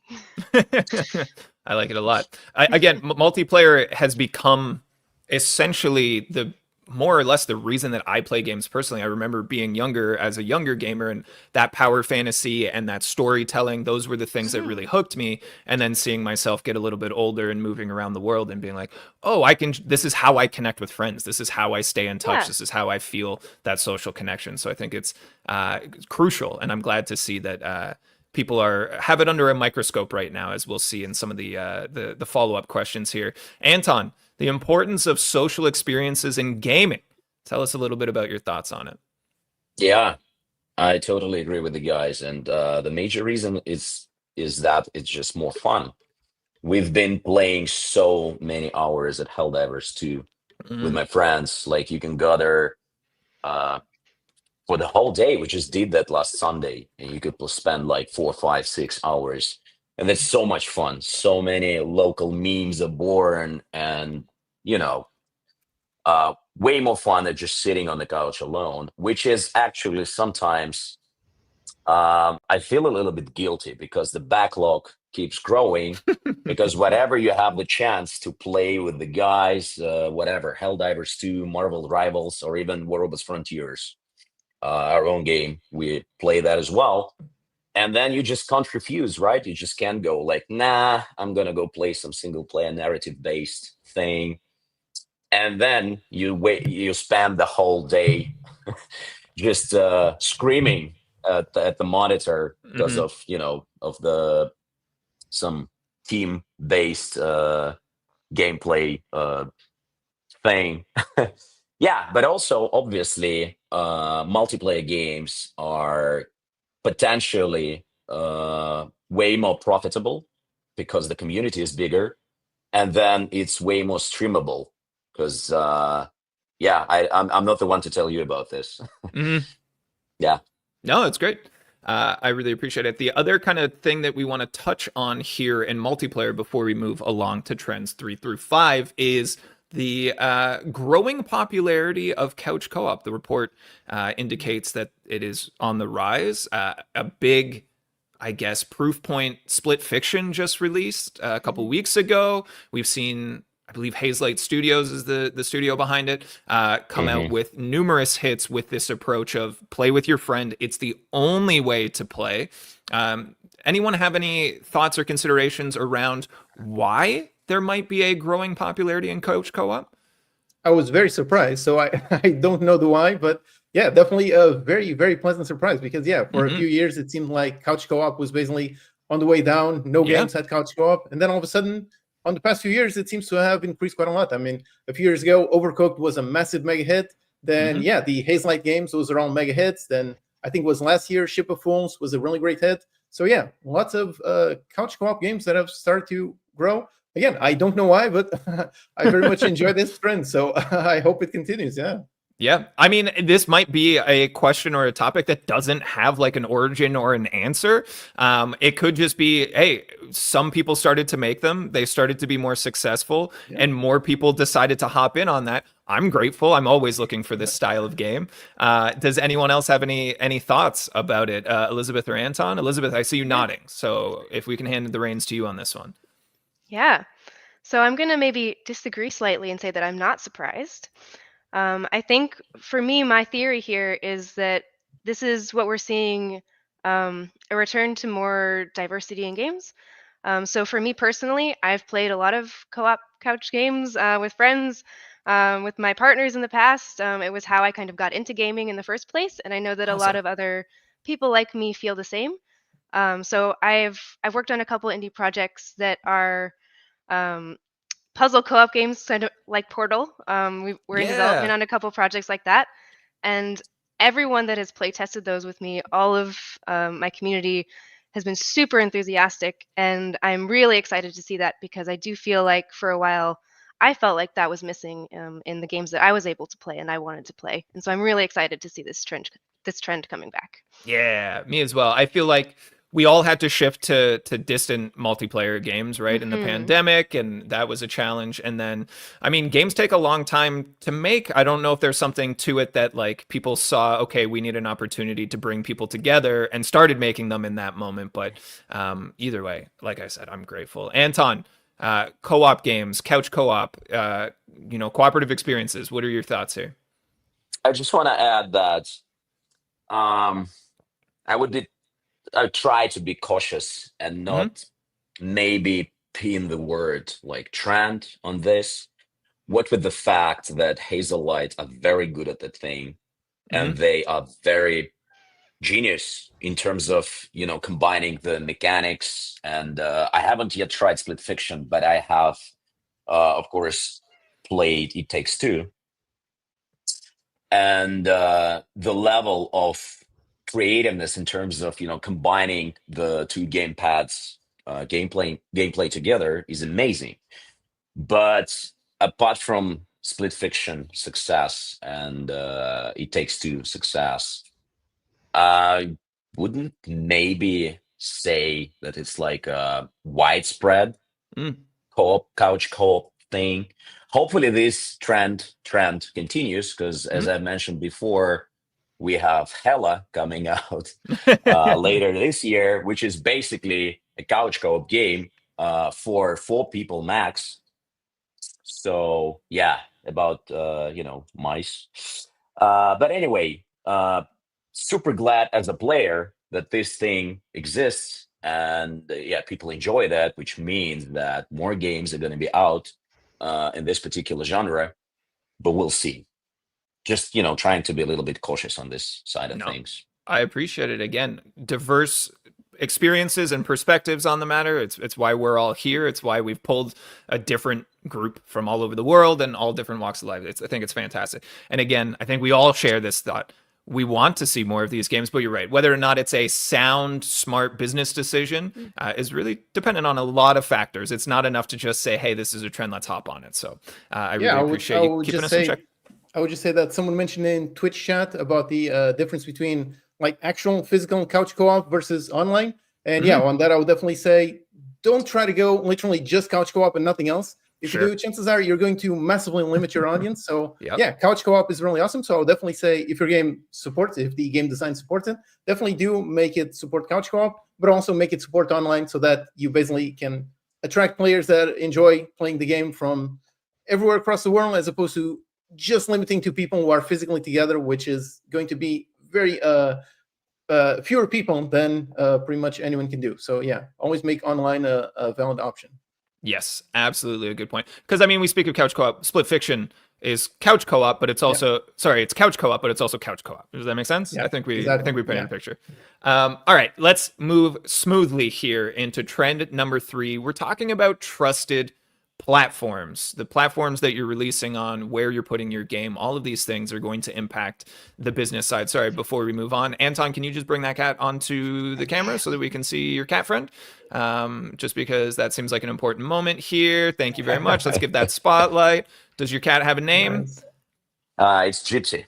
I like it a lot. Again, multiplayer has become essentially the more or less the reason that I play games personally. I remember being younger as a younger gamer, and that power fantasy and that storytelling, those were the things that really Mhm. hooked me. And then seeing myself get a little bit older and moving around the world and being like, oh, I can, this is how I connect with friends. This is how I stay in touch. Yeah. This is how I feel that social connection. So I think it's crucial. And I'm glad to see that people have it under a microscope right now, as we'll see in some of the follow-up questions here. Anton, the importance of social experiences in gaming. Tell us a little bit about your thoughts on it. Yeah, I totally agree with the guys, and the major reason is that it's just more fun. We've been playing so many hours at Helldivers too with Mm, my friends. Like you can gather uh, for the whole day. We just did that last Sunday, and you could spend like 4, 5, 6 hours, and that's so much fun. So many local memes are born, and you know, way more fun than just sitting on the couch alone. Which is actually sometimes I feel a little bit guilty because the backlog keeps growing. Because whatever you have the chance to play with the guys, whatever Helldivers 2, Marvel Rivals, or even Warlords Frontiers, our own game. We play that as well. And then you just can't refuse, right? You just can't go like, nah, I'm gonna go play some single player narrative based thing. And then you wait, you spend the whole day just screaming at the monitor because mhm. of of the some team based gameplay thing. Yeah, but also obviously multiplayer games are potentially way more profitable because the community is bigger, and then it's way more streamable because yeah, I'm not the one to tell you about this. Mhm. Yeah. No, it's great. I really appreciate it. The other kind of thing that we want to touch on here in multiplayer before we move along to trends 3 through 5 is the growing popularity of couch co-op. The report indicates that it is on the rise. A big, I guess, proof point, Split Fiction just released a couple Mhm. weeks ago. We've seen, I believe, Hazelight Studios is the studio behind it, come out Hmm. with numerous hits with this approach of play with your friend. It's the only way to play. Anyone have any thoughts or considerations around why there might be a growing popularity in coach co-op? I was very surprised. So I, I don't know the why, but yeah, definitely a very, very pleasant surprise because yeah, for a Hmm. few years it seemed like couch co-op was basically on the way down. No Yeah. games had couch co-op. And then all of a sudden, on the past few years, it seems to have increased quite a lot. I mean, a few years ago, Overcooked was a massive mega hit. Then Hmm. yeah, the Hazelight games, those are all mega hits. Then I think it was last year, Ship of Fools was a really great hit. So yeah, lots of couch co-op games that have started to grow. Again, I don't know why, but I very much enjoy this trend, so I hope it continues. Yeah. Yeah. I mean, this might be a question or a topic that doesn't have like an origin or an answer. It could just be, hey, some people started to make them, they started to be more successful, Yeah. and more people decided to hop in on that. I'm grateful. I'm always looking for this style of game. Does anyone else have any thoughts about it? Elisabeth or Anton? Elisabeth, I see you Yeah. nodding. So if we can hand the reins to you on this one. Yeah. So I'm going to maybe disagree slightly and say that I'm not surprised. I think for me, my theory here is that this is what we're seeing a return to more diversity in games. So for me personally, I've played a lot of co-op couch games with friends, with my partners in the past. It was how I kind of got into gaming in the first place, and I know that a lot Awesome. of other people like me feel the same. So I've worked on a couple indie projects that are um, puzzle co-op games, kind of like Portal. We're in development Yeah. on a couple projects like that, and everyone that has play tested those with me, all of my community has been super enthusiastic, and I'm really excited to see that because I do feel like for a while I felt like that was missing in the games that I was able to play and I wanted to play, and so I'm really excited to see this trend coming back. Yeah, me as well. I feel like we all had to shift to distant multiplayer games, right, in the Hmm. pandemic, and that was a challenge. And then, I mean, games take a long time to make. I don't know if there's something to it that like people saw, okay, we need an opportunity to bring people together and started making them in that moment. But either way, like I said, I'm grateful. Anton, co-op games, couch co-op, cooperative experiences. What are your thoughts here? I just want to add that um, I would be I try to be cautious and Hmm. not maybe pin the word like trend on this. What with the fact that Hazellight are very good at the thing Hmm. and they are very genius in terms of combining the mechanics. And I haven't yet tried Split Fiction, but I have, of course, played It Takes Two, and the level of creativeness in terms of combining the two gamepads gameplay together is amazing. But apart from Split Fiction success and It Takes Two success, I wouldn't maybe say that it's like a widespread Mm. couch co-op thing. Hopefully this trend continues because as I mentioned before, we have Hella coming out later this year, which is basically a couch co-op game for 4 people max. So yeah, about mice. But anyway, super glad as a player that this thing exists, and yeah, people enjoy that, which means that more games are going to be out in this particular genre. But we'll see. Just trying to be a little bit cautious on this side of No, things. I appreciate it. Again, diverse experiences and perspectives on the matter. It's why we're all here. It's why we've pulled a different group from all over the world and all different walks of life. I think it's fantastic. And again, I think we all share this thought. We want to see more of these games, but you're right. Whether or not it's a sound, smart business decision is really dependent on a lot of factors. It's not enough to just say, "Hey, this is a trend. Let's hop on it." So I Yeah, really I appreciate you would keeping just us in check. say, I would just say that someone mentioned in Twitch chat about the difference between like actual physical couch co-op versus online. And yeah, Hmm. on that, I would definitely say, don't try to go literally just couch co-op and nothing else. If you do, Sure. chances are you're going to massively limit your audience. So Yep. yeah, couch co-op is really awesome. So I would definitely say if your game supports, if the game design supports it, definitely do make it support couch co-op, but also make it support online so that you basically can attract players that enjoy playing the game from everywhere across the world, as opposed to just limiting to people who are physically together, which is going to be very fewer people than pretty much anyone can do. So yeah, always make online a valid option. Yes, absolutely a good point. Because I mean, we speak of couch co-op. Split Fiction is couch co-op, but it's Yeah, also it's couch co-op, but it's also couch co-op. Does that make sense? yeah, I exactly. think we painted Yeah, a picture. All right, let's move smoothly here into trend number 3. We're talking about trusted platforms, the platforms that you're releasing on, where you're putting your game. All of these things are going to impact the business side. Sorry, before we move on, Anton, can you just bring that cat onto the camera so that we can see your cat friend? Just because that seems like an important moment here. Thank you very much. Let's give that spotlight. Does your cat have a name? nice. It's Gypsy.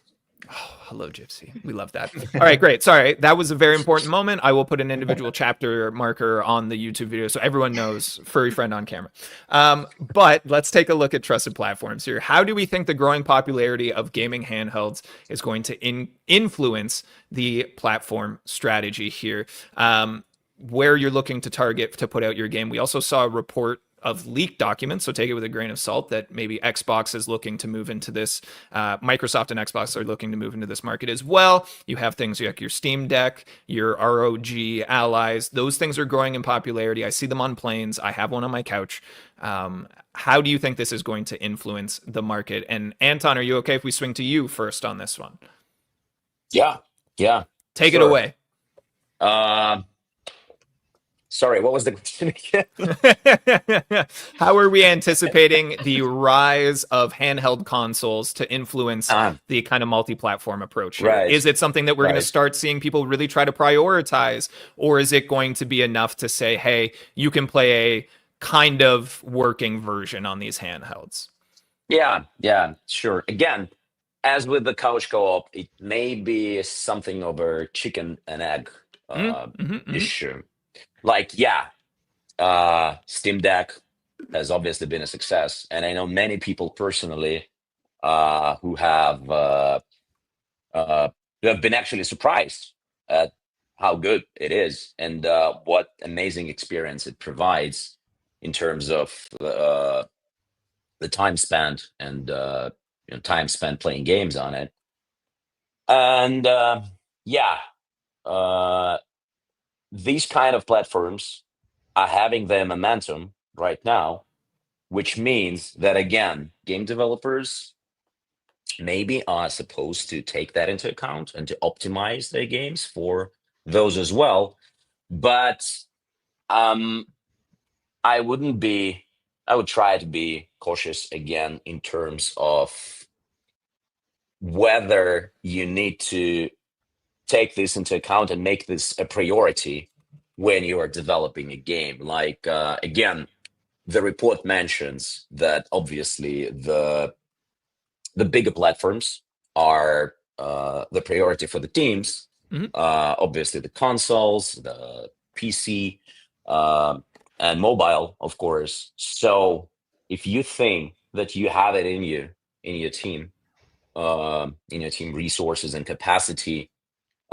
Oh, hello, Gypsy. We love that. All right, great. Sorry, that was a very important moment. I will put an individual chapter marker on the YouTube video so everyone knows furry friend on camera. But let's take a look at trusted platforms here. How do we think the growing popularity of gaming handhelds is going to influence the platform strategy here? Where you're looking to target to put out your game. We also saw a report of leaked documents, so take it with a grain of salt, that maybe Xbox is looking to move into this. Microsoft and Xbox are looking to move into this market as well. You have things like your Steam Deck, your ROG Allies. Those things are growing in popularity. I see them on planes. I have one on my couch. How do you think this is going to influence the market? And Anton, are you okay if we swing to you first on this one? Yeah. Take it Sure. away. Sorry, what was the question again? How are we anticipating the rise of handheld consoles to influence the kind of multi-platform approach here? Right. Is it something that we're going to Right. start seeing people really try to prioritize, or is it going to be enough to say, hey, you can play a kind of working version on these handhelds? Yeah, sure. Again, as with the couch co-op, it may be something of a chicken and egg issue. Like, Steam Deck has obviously been a success, and I know many people personally who have been actually surprised at how good it is and what amazing experience it provides in terms of the time spent and time spent playing games on it. And these kind of platforms are having their momentum right now, which means that, again, game developers maybe are supposed to take that into account and to optimize their games for those as well. But I would try to be cautious again in terms of whether you need to take this into account and make this a priority when you are developing a game. Like, again, the report mentions that obviously the bigger platforms are the priority for the teams. Obviously, the consoles, the PC, and mobile, of course. So if you think that you have it in your team resources and capacity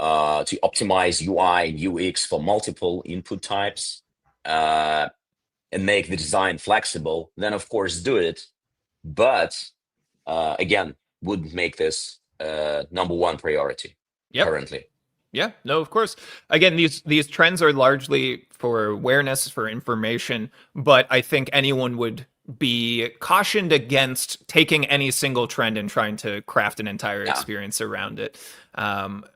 to optimize UI and UX for multiple input types and make the design flexible, then of course do it. But again, would make this number one priority currently. Yeah, no, of course. Again, these trends are largely for awareness, for information, but I think anyone would be cautioned against taking any single trend and trying to craft an entire experience around it.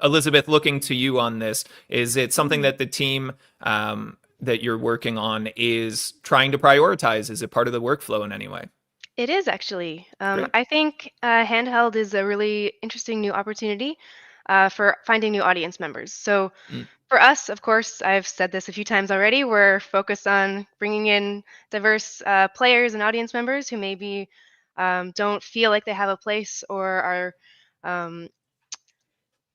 Elisabeth, looking to you on this, is it something that the team that you're working on is trying to prioritize? Is it part of the workflow in any way? It is actually. I think handheld is a really interesting new opportunity for finding new audience members. So for us, of course, I've said this a few times already, we're focused on bringing in diverse players and audience members who maybe don't feel like they have a place or are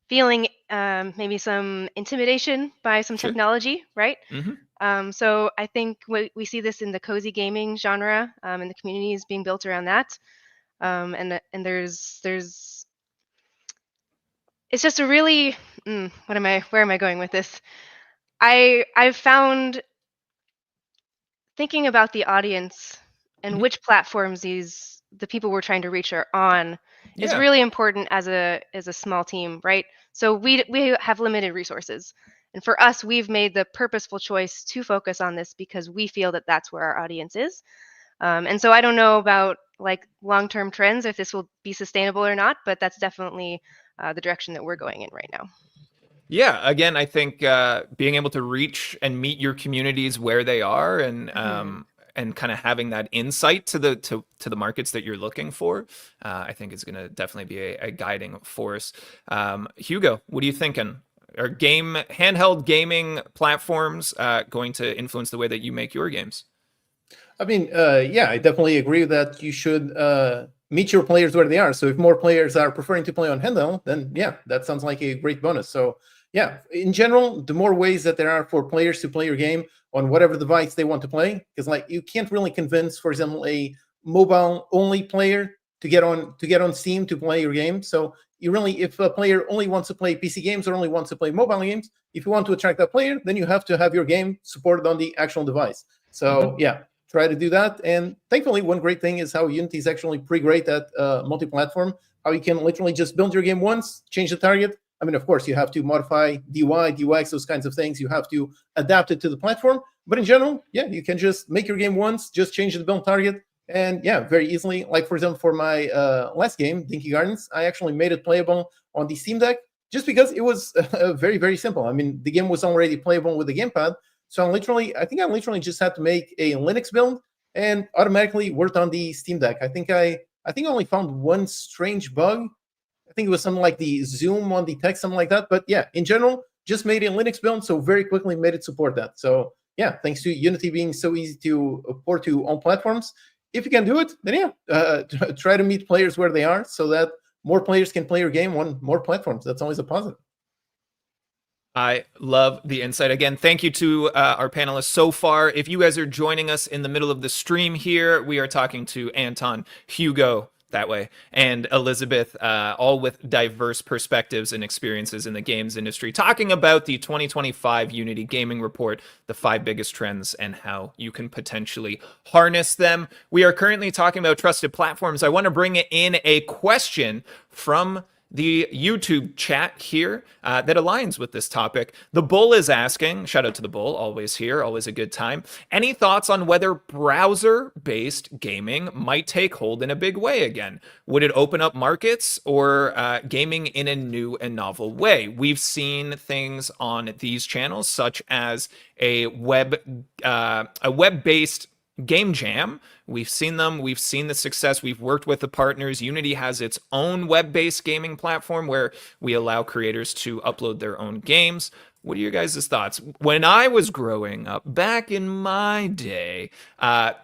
feeling maybe some intimidation by some technology, right? So I think we see this in the cozy gaming genre, and the communities being built around that. And there's it's just a really where am I going with this? I've found thinking about the audience and which platforms the people we're trying to reach are on is really important as a small team, right? So we have limited resources. And for us, we've made the purposeful choice to focus on this because we feel that that's where our audience is. And so I don't know about like long-term trends, if this will be sustainable or not, but that's definitely the direction that we're going in right now. Yeah, again, I think being able to reach and meet your communities where they are and kind of having that insight to the markets that you're looking for, I think is going to definitely be a guiding force. Hugo, what are you thinking? Are handheld gaming platforms going to influence the way that you make your games? I mean, I definitely agree that you should meet your players where they are. So if more players are preferring to play on handheld, then that sounds like a great bonus. So in general, the more ways that there are for players to play your game on whatever device they want to play, because like you can't really convince, for example, a mobile-only player to get on Steam to play your game. So if a player only wants to play PC games or only wants to play mobile games, if you want to attract that player, then you have to have your game supported on the actual device. So try to do that. And thankfully, one great thing is how Unity is actually pretty great at multi-platform, how you can literally just build your game once, change the target. I mean, of course, you have to modify DUI, DUX, those kinds of things. You have to adapt it to the platform. But in general, yeah, you can just make your game once, just change the build target. And yeah, very easily. Like, for example, for my last game, Dinky Gardens, I actually made it playable on the Steam Deck just because it was very, very simple. I mean, the game was already playable with the gamepad. So I think I literally just had to make a Linux build and automatically worked on the Steam Deck. I think I only found one strange bug. I think it was something like the zoom on the text, something like that. But yeah, in general, just made a Linux build, so very quickly made it support that. So yeah, thanks to Unity being so easy to port to all platforms. If you can do it, then yeah, try to meet players where they are so that more players can play your game on more platforms. That's always a positive. I love the insight. Again, thank you to our panelists so far. If you guys are joining us in the middle of the stream here, we are talking to Anton, Hugo, that way, and Elisabeth, all with diverse perspectives and experiences in the games industry, talking about the 2025 Unity Gaming Report, the 5 biggest trends, and how you can potentially harness them. We are currently talking about trusted platforms. I want to bring in a question from the YouTube chat here that aligns with this topic. The Bull is asking, shout out to the Bull, always here, always a good time. Any thoughts on whether browser-based gaming might take hold in a big way again? Would it open up markets or gaming in a new and novel way? We've seen things on these channels such as a web-based Game Jam. We've seen them. We've seen the success. We've worked with the partners. Unity has its own web-based gaming platform where we allow creators to upload their own games. What are your guys' thoughts? When I was growing up, back in my day, web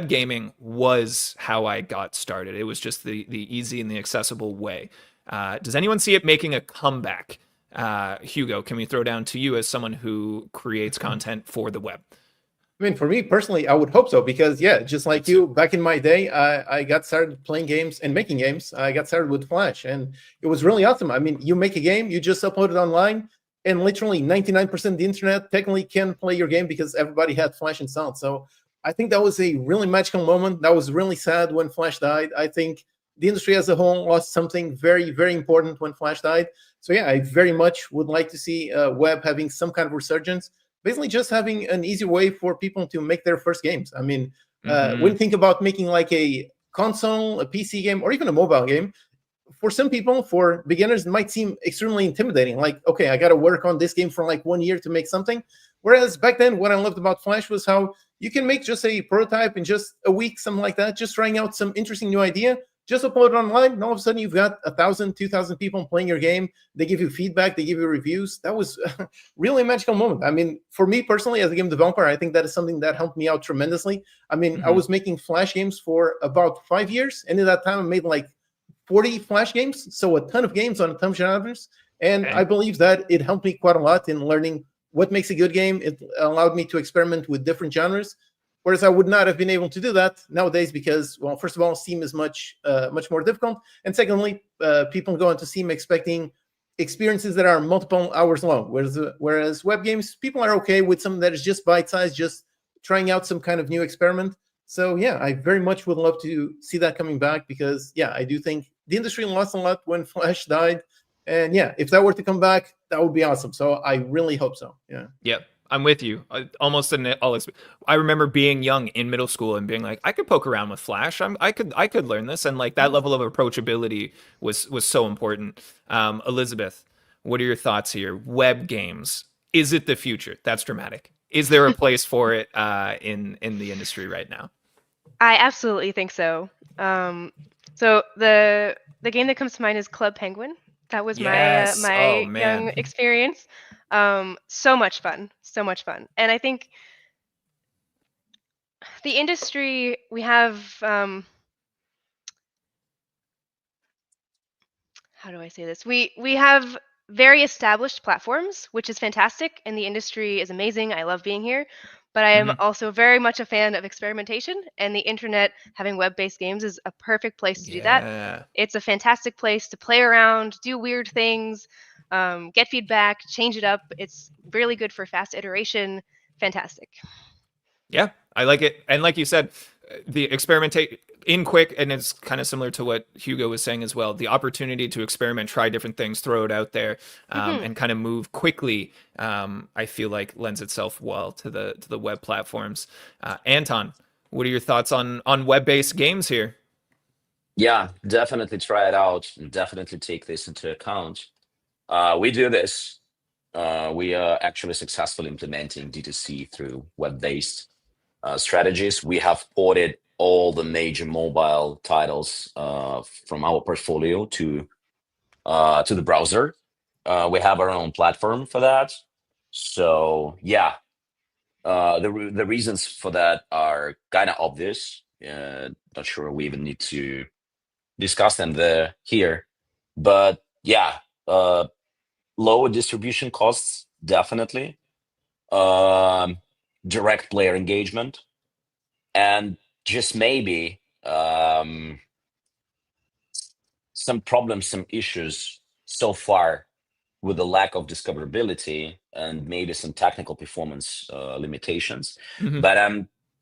gaming was how I got started. It was just the easy and the accessible way. Does anyone see it making a comeback? Hugo, can we throw down to you as someone who creates content for the web? I mean, for me personally, I would hope so because, yeah, just like you, back in my day, I got started playing games and making games. I got started with Flash, and it was really awesome. I mean, you make a game, you just upload it online, and literally 99% of the internet technically can play your game because everybody had Flash installed. So I think that was a really magical moment. That was really sad when Flash died. I think the industry as a whole lost something very, very important when Flash died. So yeah, I very much would like to see web having some kind of resurgence. Basically just having an easy way for people to make their first games. I mean, when you think about making like a console, a PC game, or even a mobile game, for some people, for beginners, it might seem extremely intimidating. Like, okay, I got to work on this game for like 1 year to make something. Whereas back then, what I loved about Flash was how you can make just a prototype in just a week, something like that, just trying out some interesting new idea, just upload it online, and all of a sudden you've got 1,000, 2,000 people playing your game. They give you feedback, they give you reviews. That was really a magical moment. I mean, for me personally, as a game developer, I think that is something that helped me out tremendously. I mean, I was making Flash games for about 5 years, and in that time I made like 40 Flash games, so a ton of games on a ton of genres. And I believe that it helped me quite a lot in learning what makes a good game. It allowed me to experiment with different genres. Whereas I would not have been able to do that nowadays because, well, first of all, Steam is much more difficult. And secondly, people go into Steam expecting experiences that are multiple hours long. Whereas web games, people are okay with something that is just bite-sized, just trying out some kind of new experiment. So yeah, I very much would love to see that coming back because, yeah, I do think the industry lost a lot when Flash died. And yeah, if that were to come back, that would be awesome. So I really hope so. Yeah. Yep. I'm with you. I remember being young in middle school and being like, I could poke around with Flash. I could learn this, and like that level of approachability was so important. Elisabeth, what are your thoughts here? Web games, is it the future? That's dramatic. Is there a place for it in the industry right now? I absolutely think so. So the game that comes to mind is Club Penguin. That was my young experience. So much fun. And I think the industry, we have, how do I say this? We have very established platforms, which is fantastic, and the industry is amazing. I love being here. But I am also very much a fan of experimentation, and the internet, having web-based games, is a perfect place to do that. It's a fantastic place to play around, do weird things, get feedback, change it up. It's really good for fast iteration. Fantastic. Yeah, I like it. And like you said, the experimentate in quick, and it's kind of similar to what Hugo was saying as well. The opportunity to experiment, try different things, throw it out there, and kind of move quickly. I feel like lends itself well to the web platforms. Anton, what are your thoughts on web-based games here? Yeah, definitely try it out and definitely take this into account. We do this. We are actually successfully implementing D2C through web-based strategies. We have ported all the major mobile titles from our portfolio to the browser. We have our own platform for that. So yeah, the reasons for that are kind of obvious. Not sure we even need to discuss them here, but yeah, lower distribution costs definitely, um, direct player engagement, and just maybe some problems, some issues so far with the lack of discoverability and maybe some technical performance limitations. Mhm. But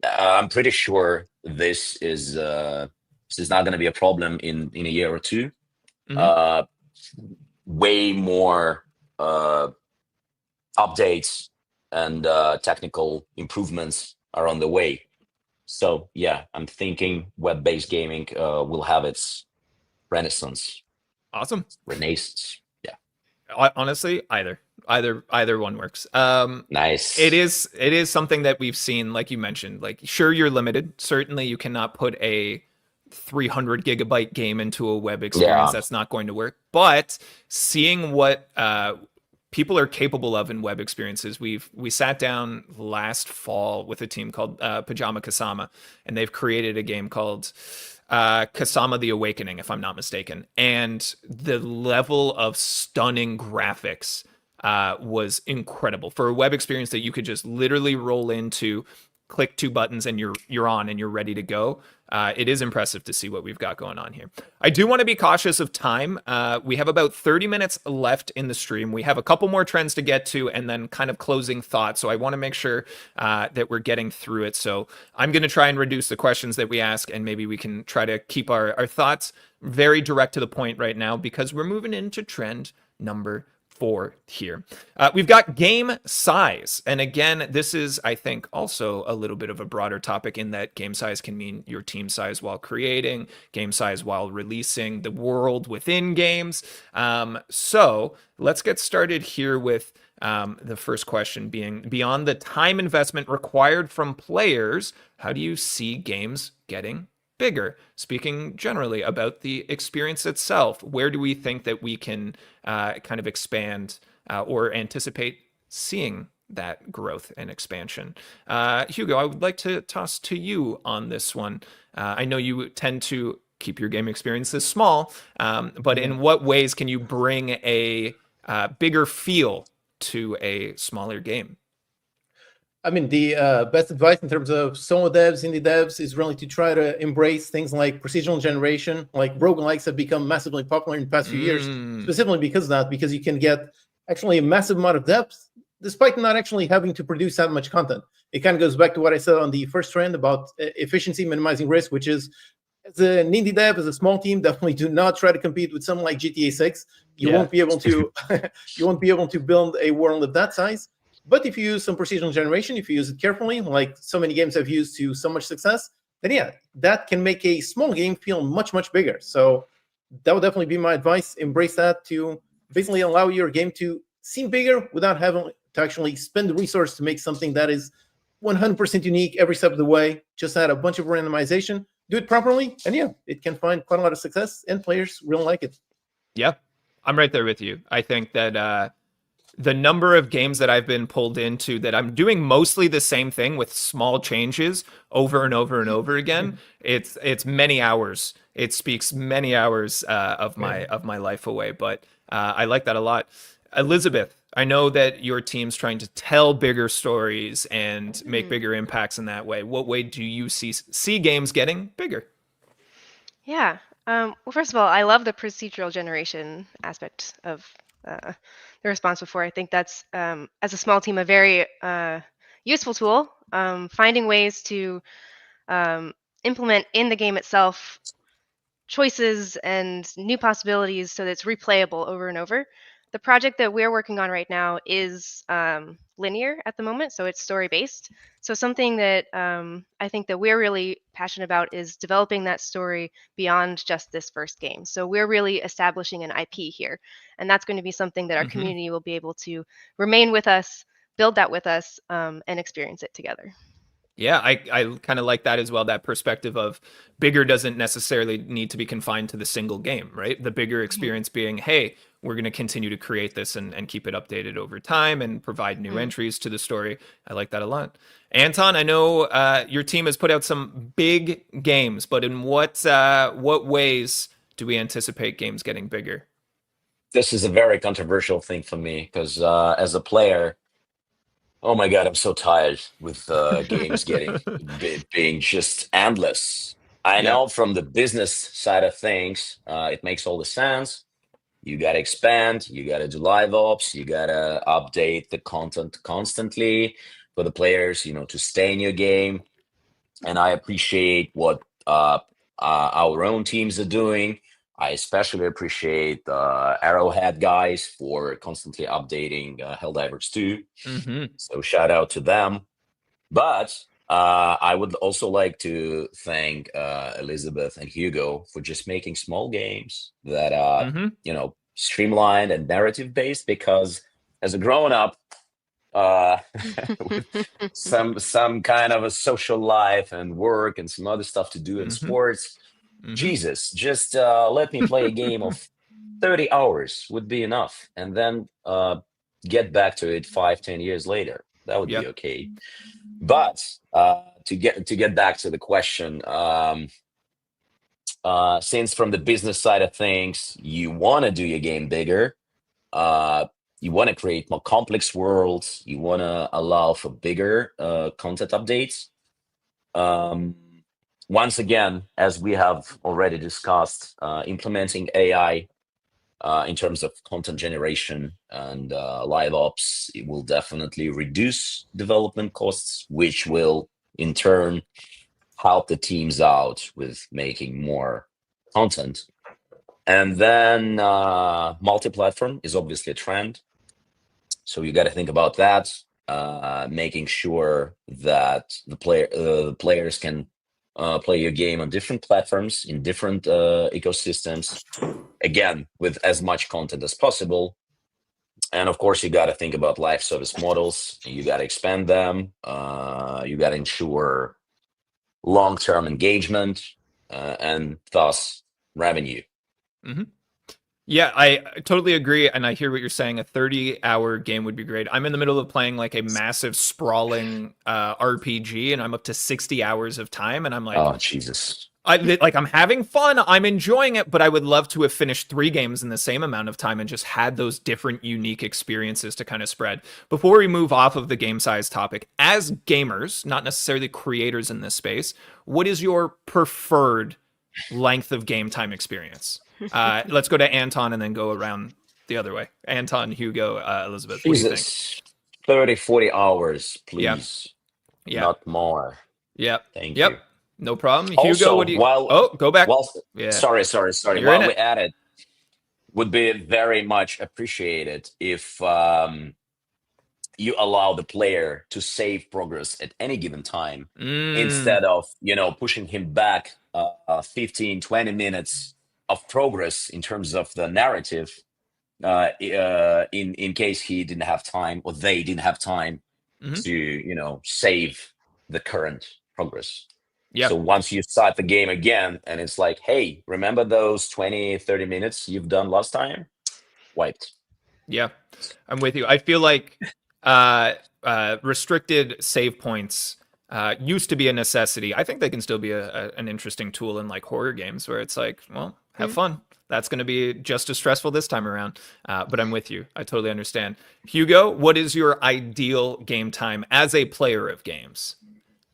I'm pretty sure this is not going to be a problem in a year or two. Mhm. Uh, Way more updates and technical improvements are on the way. So yeah, I'm thinking web-based gaming will have its renaissance, Awesome. renaissance. Yeah, Honestly, either one works. It nice. is something that we've seen, like you mentioned. Like, sure, you're limited. Certainly, you cannot put a 300 gigabyte game into a web experience. Yeah, That's not going to work. But seeing what people are capable of in web experiences, we sat down last fall with a team called Pajama Kasama, and they've created a game called Kasama the Awakening, if I'm not mistaken. And the level of stunning graphics was incredible for a web experience that you could just literally roll into, click two buttons, and you're on and you're ready to go. It is impressive to see what we've got going on here. I do want to be cautious of time. We have about 30 minutes left in the stream. We have a couple more trends to get to and then kind of closing thoughts. So I want to make sure that we're getting through it. So I'm going to try and reduce the questions that we ask, and maybe we can try to keep our thoughts very direct to the point right now, because we're moving into trend number 4 here. We've got game size. And again, this is, I think, also a little bit of a broader topic, in that game size can mean your team size while creating, game size while releasing, the world within games. So let's get started here with the first question being, beyond the time investment required from players, how do you see games getting bigger? Speaking generally about the experience itself, where do we think that we can kind of expand or anticipate seeing that growth and expansion? Hugo, I would like to toss to you on this one. I know you tend to keep your game experiences small, but in what ways can you bring a bigger feel to a smaller game? I mean, the best advice in terms of solo devs, indie devs, is really to try to embrace things like procedural generation. Like roguelikes have become massively popular in the past few years, specifically because of that, because you can get actually a massive amount of depth despite not actually having to produce that much content. It kind of goes back to what I said on the first trend about efficiency, minimizing risk, which is, as an indie dev, as a small team, definitely do not try to compete with something like GTA 6. You won't be able to you won't be able to build a world of that size. But if you use some procedural generation, if you use it carefully, like so many games have used to so much success, then yeah, that can make a small game feel much, much bigger. So that would definitely be my advice. Embrace that to basically allow your game to seem bigger without having to actually spend the resource to make something that is 100% unique every step of the way. Just add a bunch of randomization, do it properly, and yeah, it can find quite a lot of success, and players really like it. Yeah, I'm right there with you. I think that the number of games that I've been pulled into that I'm doing mostly the same thing with small changes over and over and over again, it's many hours. It speaks many hours of my life away. But I like that a lot. Elisabeth, I know that your team's trying to tell bigger stories and make bigger impacts in that way. What way do you see games getting bigger? Yeah. Well, first of all, I love the procedural generation aspect of the response before. I think that's, as a small team, a very useful tool. Finding ways to implement in the game itself choices and new possibilities so that it's replayable over and over. The project that we're working on right now is linear at the moment, so it's story based. So something that I think that we're really passionate about is developing that story beyond just this first game. So we're really establishing an IP here, and that's going to be something that our community will be able to remain with us, build that with us, and experience it together. Yeah, I kind of like that as well. That perspective of bigger doesn't necessarily need to be confined to the single game, right? The bigger experience being, hey, we're going to continue to create this and keep it updated over time and provide new entries to the story. I like that a lot. Anton, I know your team has put out some big games, but in what ways do we anticipate games getting bigger? This is a very controversial thing for me because as a player, oh my God, I'm so tired with games being just endless. I Yeah. know from the business side of things, it makes all the sense. You got to expand, you got to do live ops, you got to update the content constantly for the players, to stay in your game. And I appreciate what our own teams are doing. I especially appreciate Arrowhead guys for constantly updating Helldivers 2. So shout out to them. But I would also like to thank Elisabeth and Hugo for just making small games that are, streamlined and narrative based. Because as a grown up, with some kind of a social life and work and some other stuff to do in sports, Jesus, just let me play a game of 30 hours would be enough, and then get back to it 5-10 years later. That would be okay. But to get back to the question, since from the business side of things, you want to do your game bigger, you want to create more complex worlds, you want to allow for bigger content updates. Once again, as we have already discussed, implementing AI in terms of content generation and live ops, it will definitely reduce development costs, which will in turn help the teams out with making more content. And then multi-platform is obviously a trend. So you got to think about that, making sure that the players can play your game on different platforms in different ecosystems, again, with as much content as possible. And of course, you got to think about live service models. You got to expand them. You got to ensure long-term engagement and thus revenue. Yeah, I totally agree, and I hear what you're saying. A 30-hour game would be great. I'm in the middle of playing like a massive sprawling RPG, and I'm up to 60 hours of time, and I'm like, oh Jesus. I'm having fun, I'm enjoying it, but I would love to have finished 3 games in the same amount of time and just had those different unique experiences to kind of spread. Before we move off of the game size topic, as gamers, not necessarily creators in this space, what is your preferred length of game time experience? Let's go to Anton and then go around the other way. Anton, Hugo, Elisabeth, what do you think? 30-40 hours, please. Yeah. Not more. Yep. Thank you. No problem. Also, Hugo, what do you... go back. Yeah. Sorry. You're While we at it, would be very much appreciated if you allow the player to save progress at any given time instead of, pushing him back 15-20 minutes of progress in terms of the narrative in case he didn't have time or they didn't have time to, save the current progress. Yeah. So once you start the game again and it's like, hey, remember those 20-30 minutes you've done last time? Wiped. Yeah, I'm with you. I feel like restricted save points used to be a necessity. I think they can still be an interesting tool in like horror games where it's like, well, have fun. That's going to be just as stressful this time around. But I'm with you. I totally understand. Hugo, what is your ideal game time as a player of games?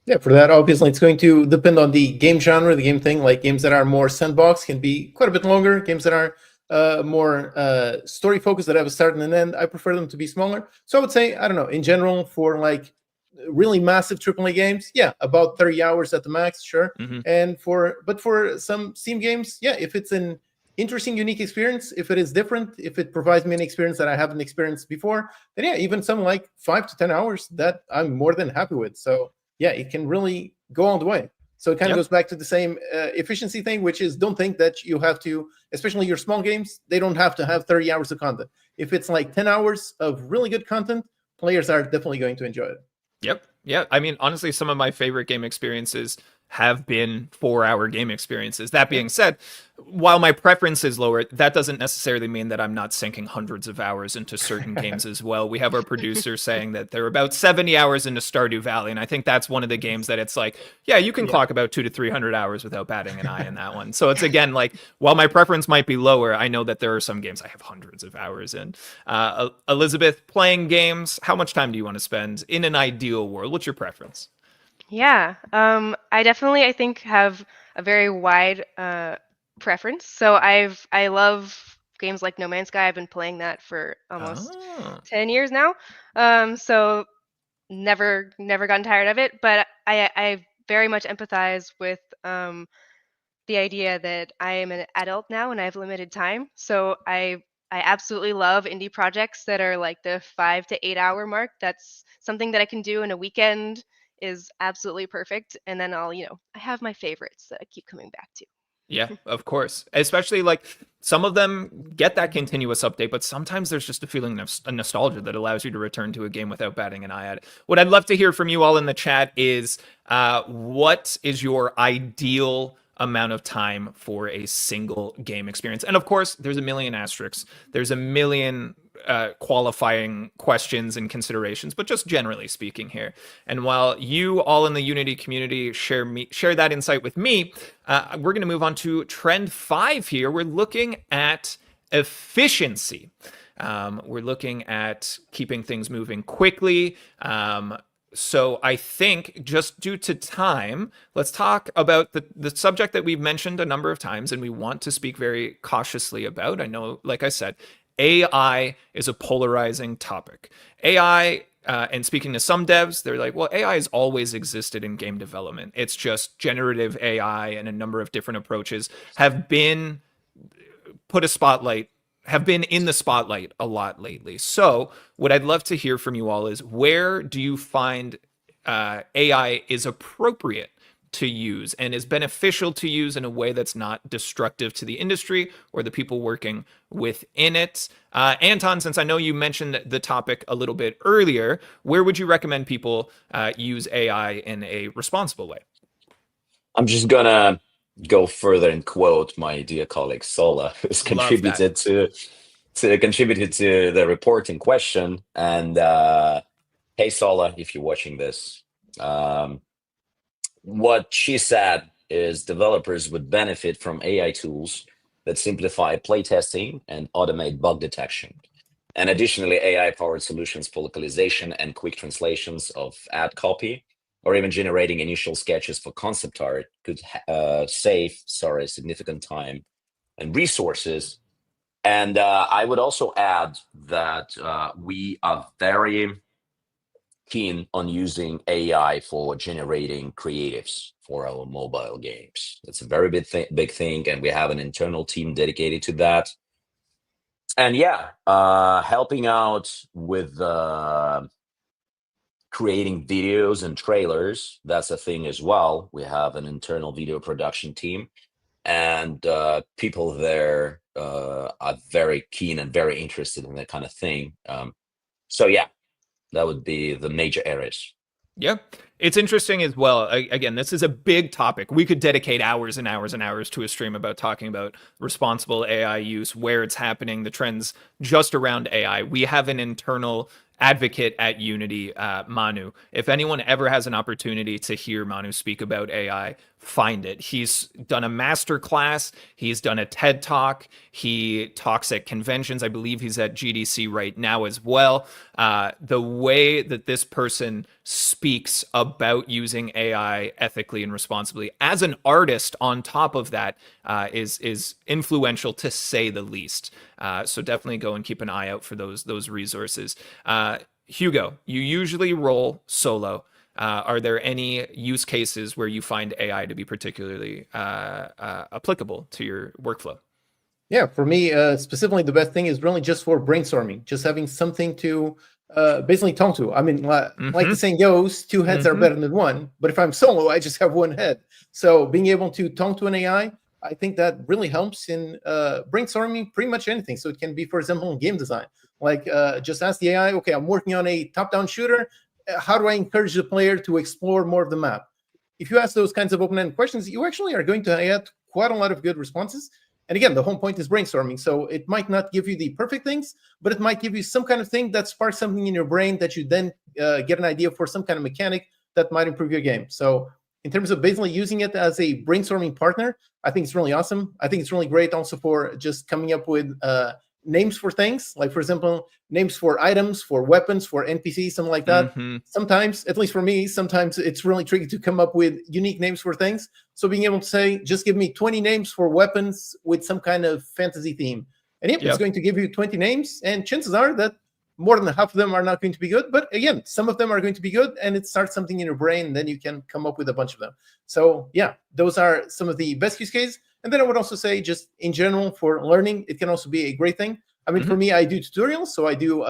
Yeah, for that, obviously, it's going to depend on the game genre, the game thing. Like games that are more sandbox can be quite a bit longer. Games that are more story focused, that have a start and an end, I prefer them to be smaller. So I would say, I don't know, in general, for like really massive AAA games, yeah, about 30 hours at the max, sure. Mhm. And for some Steam games, yeah, if it's an interesting, unique experience, if it is different, if it provides me an experience that I haven't experienced before, then yeah, even some like 5 to 10 hours, that I'm more than happy with. So yeah, it can really go all the way. So it kind of Yep. goes back to the same efficiency thing, which is don't think that you have to, especially your small games, they don't have to have 30 hours of content. If it's like 10 hours of really good content, players are definitely going to enjoy it. Yep. Yeah. I mean, honestly, some of my favorite game experiences have been 4-hour game experiences. That being said, while my preference is lower, that doesn't necessarily mean that I'm not sinking hundreds of hours into certain games as well. We have our producer saying that they're about 70 hours into Stardew Valley, and I think that's one of the games that it's like, yeah, you can clock about 200 to 300 hours without batting an eye in that one. So it's again like, while my preference might be lower, I know that there are some games I have hundreds of hours in. Elisabeth, playing games, how much time do you want to spend in an ideal world? What's your preference? Yeah, I definitely, I think, have a very wide preference. So I love games like No Man's Sky. I've been playing that for almost Oh. 10 years now. So never gotten tired of it. But I very much empathize with the idea that I am an adult now and I have limited time. So I absolutely love indie projects that are like the 5 to 8 hour mark. That's something that I can do in a weekend is absolutely perfect. And then I have my favorites that I keep coming back to. Yeah, of course. Especially like some of them get that continuous update, but sometimes there's just a feeling of a nostalgia that allows you to return to a game without batting an eye at it. What I'd love to hear from you all in the chat is what is your ideal amount of time for a single game experience? And of course, there's a million asterisks. There's a million qualifying questions and considerations, but just generally speaking here. And while you all in the Unity community share that insight with me, we're going to move on to trend 5 here. We're looking at efficiency. We're looking at keeping things moving quickly. So I think just due to time, let's talk about the subject that we've mentioned a number of times and we want to speak very cautiously about. I know, like I said, AI is a polarizing topic. AI, and speaking to some devs, they're like, well, AI has always existed in game development. It's just generative AI and a number of different approaches have been in the spotlight a lot lately. So what I'd love to hear from you all is, where do you find AI is appropriate to use and is beneficial to use in a way that's not destructive to the industry or the people working within it? Anton, since I know you mentioned the topic a little bit earlier, where would you recommend people use AI in a responsible way? I'm just gonna go further and quote my dear colleague Sola, who's contributed to the report in question. And hey, Sola, if you're watching this, what she said is developers would benefit from AI tools that simplify playtesting and automate bug detection. And additionally, AI-powered solutions for localization and quick translations of ad copy, or even generating initial sketches for concept art, could save significant time and resources. And I would also add that we are very keen on using AI for generating creatives for our mobile games. It's a very big thing, and we have an internal team dedicated to that. And yeah, helping out with creating videos and trailers, that's a thing as well. We have an internal video production team, and people there are very keen and very interested in that kind of thing. So yeah, that would be the major areas. Yeah, it's interesting as well. Again, this is a big topic. We could dedicate hours and hours and hours to a stream about talking about responsible AI use, where it's happening, the trends just around AI. We have an internal advocate at Unity, Manu. If anyone ever has an opportunity to hear Manu speak about AI, find it. He's done a master class. He's done a TED Talk. He talks at conventions. I believe he's at GDC right now as well. The way that this person speaks about using AI ethically and responsibly as an artist on top of that is influential, to say the least. So definitely go and keep an eye out for those resources. Hugo, you usually roll solo. Are there any use cases where you find AI to be particularly applicable to your workflow? Yeah, for me, specifically, the best thing is really just for brainstorming, just having something to basically talk to. I mean, like the saying goes, two heads are better than one. But if I'm solo, I just have one head. So being able to talk to an AI, I think that really helps in brainstorming pretty much anything. So it can be, for example, in game design. Like just ask the AI, okay, I'm working on a top-down shooter. How do I encourage the player to explore more of the map? If you ask those kinds of open-ended questions, you actually are going to get quite a lot of good responses. And again, the whole point is brainstorming. So it might not give you the perfect things, but it might give you some kind of thing that sparks something in your brain that you then get an idea for some kind of mechanic that might improve your game. So in terms of basically using it as a brainstorming partner, I think it's really awesome. I think it's really great also for just coming up with names for things, like, for example, names for items, for weapons, for NPCs, something like that. Sometimes, at least for me, sometimes it's really tricky to come up with unique names for things. So being able to say, just give me 20 names for weapons with some kind of fantasy theme. And it's going to give you 20 names, and chances are that more than half of them are not going to be good. But again, some of them are going to be good, and it starts something in your brain, and then you can come up with a bunch of them. So yeah, those are some of the best use cases. And then I would also say, just in general, for learning, it can also be a great thing. I mean, for me, I do tutorials, so I do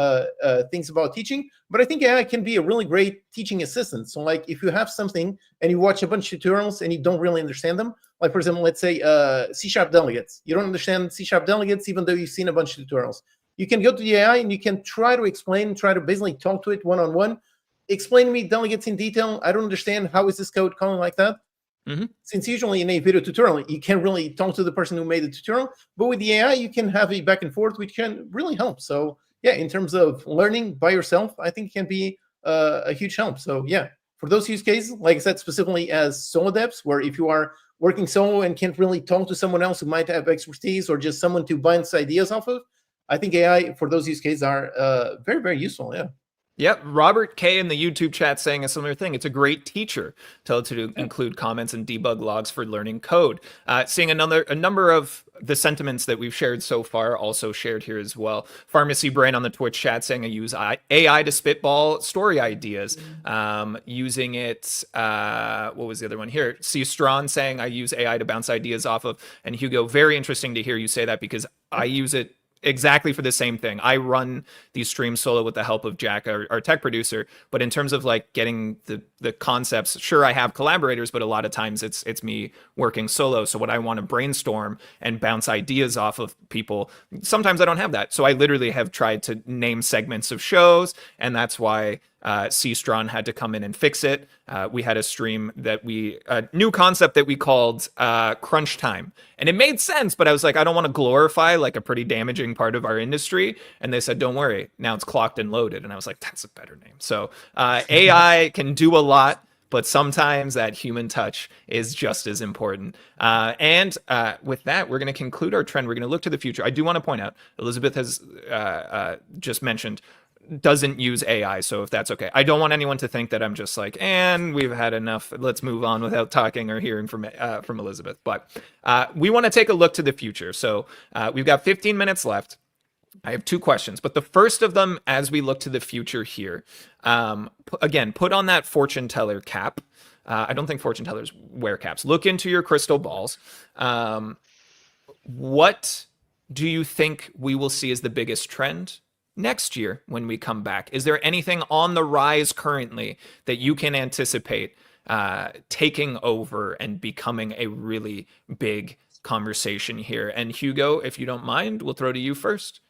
things about teaching, but I think AI can be a really great teaching assistant. So like if you have something and you watch a bunch of tutorials and you don't really understand them, like, for example, let's say C# delegates. You don't understand C# delegates, even though you've seen a bunch of tutorials. You can go to the AI and you can try to explain, try to basically talk to it one-on-one. Explain to me delegates in detail. I don't understand. How is this code calling like that? Since usually in a video tutorial, you can't really talk to the person who made the tutorial, but with the AI, you can have a back and forth, which can really help. So yeah, in terms of learning by yourself, I think it can be a huge help. So yeah, for those use cases, like I said, specifically as solo devs, where if you are working solo and can't really talk to someone else who might have expertise or just someone to bounce ideas off of, I think AI for those use cases are very, very useful. Yeah. Yep, Robert K in the YouTube chat saying a similar thing. It's a great teacher to include comments and debug logs for learning code. Seeing a number of the sentiments that we've shared so far also shared here as well. Pharmacy Brain on the Twitch chat saying I use AI to spitball story ideas. Using it, what was the other one here? C. Strawn saying I use AI to bounce ideas off of. And Hugo, very interesting to hear you say that, because I use it exactly for the same thing. I run these streams solo with the help of Jack, our tech producer, but in terms of like getting the concepts, sure, I have collaborators, but a lot of times it's me working solo. So what I want to brainstorm and bounce ideas off of people, sometimes I don't have that. So I literally have tried to name segments of shows, and that's why C. Strawn had to come in and fix it. We had a stream that a new concept that we called crunch time. And it made sense, but I was like, I don't want to glorify like a pretty damaging part of our industry. And they said, don't worry, now it's clocked and loaded. And I was like, that's a better name. So AI can do a lot, but sometimes that human touch is just as important. And with that, we're going to conclude our trend. We're going to look to the future. I do want to point out, Elisabeth has just mentioned, doesn't use AI, so if that's okay. I don't want anyone to think that I'm just like, and we've had enough, let's move on without talking or hearing from Elisabeth. But we want to take a look to the future. So we've got 15 minutes left. I have two questions, but the first of them, as we look to the future here, again, put on that fortune teller cap. I don't think fortune tellers wear caps. Look into your crystal balls. What do you think we will see as the biggest trend next year when we come back? Is there anything on the rise currently that you can anticipate taking over and becoming a really big conversation here? And Hugo, if you don't mind, we'll throw to you first.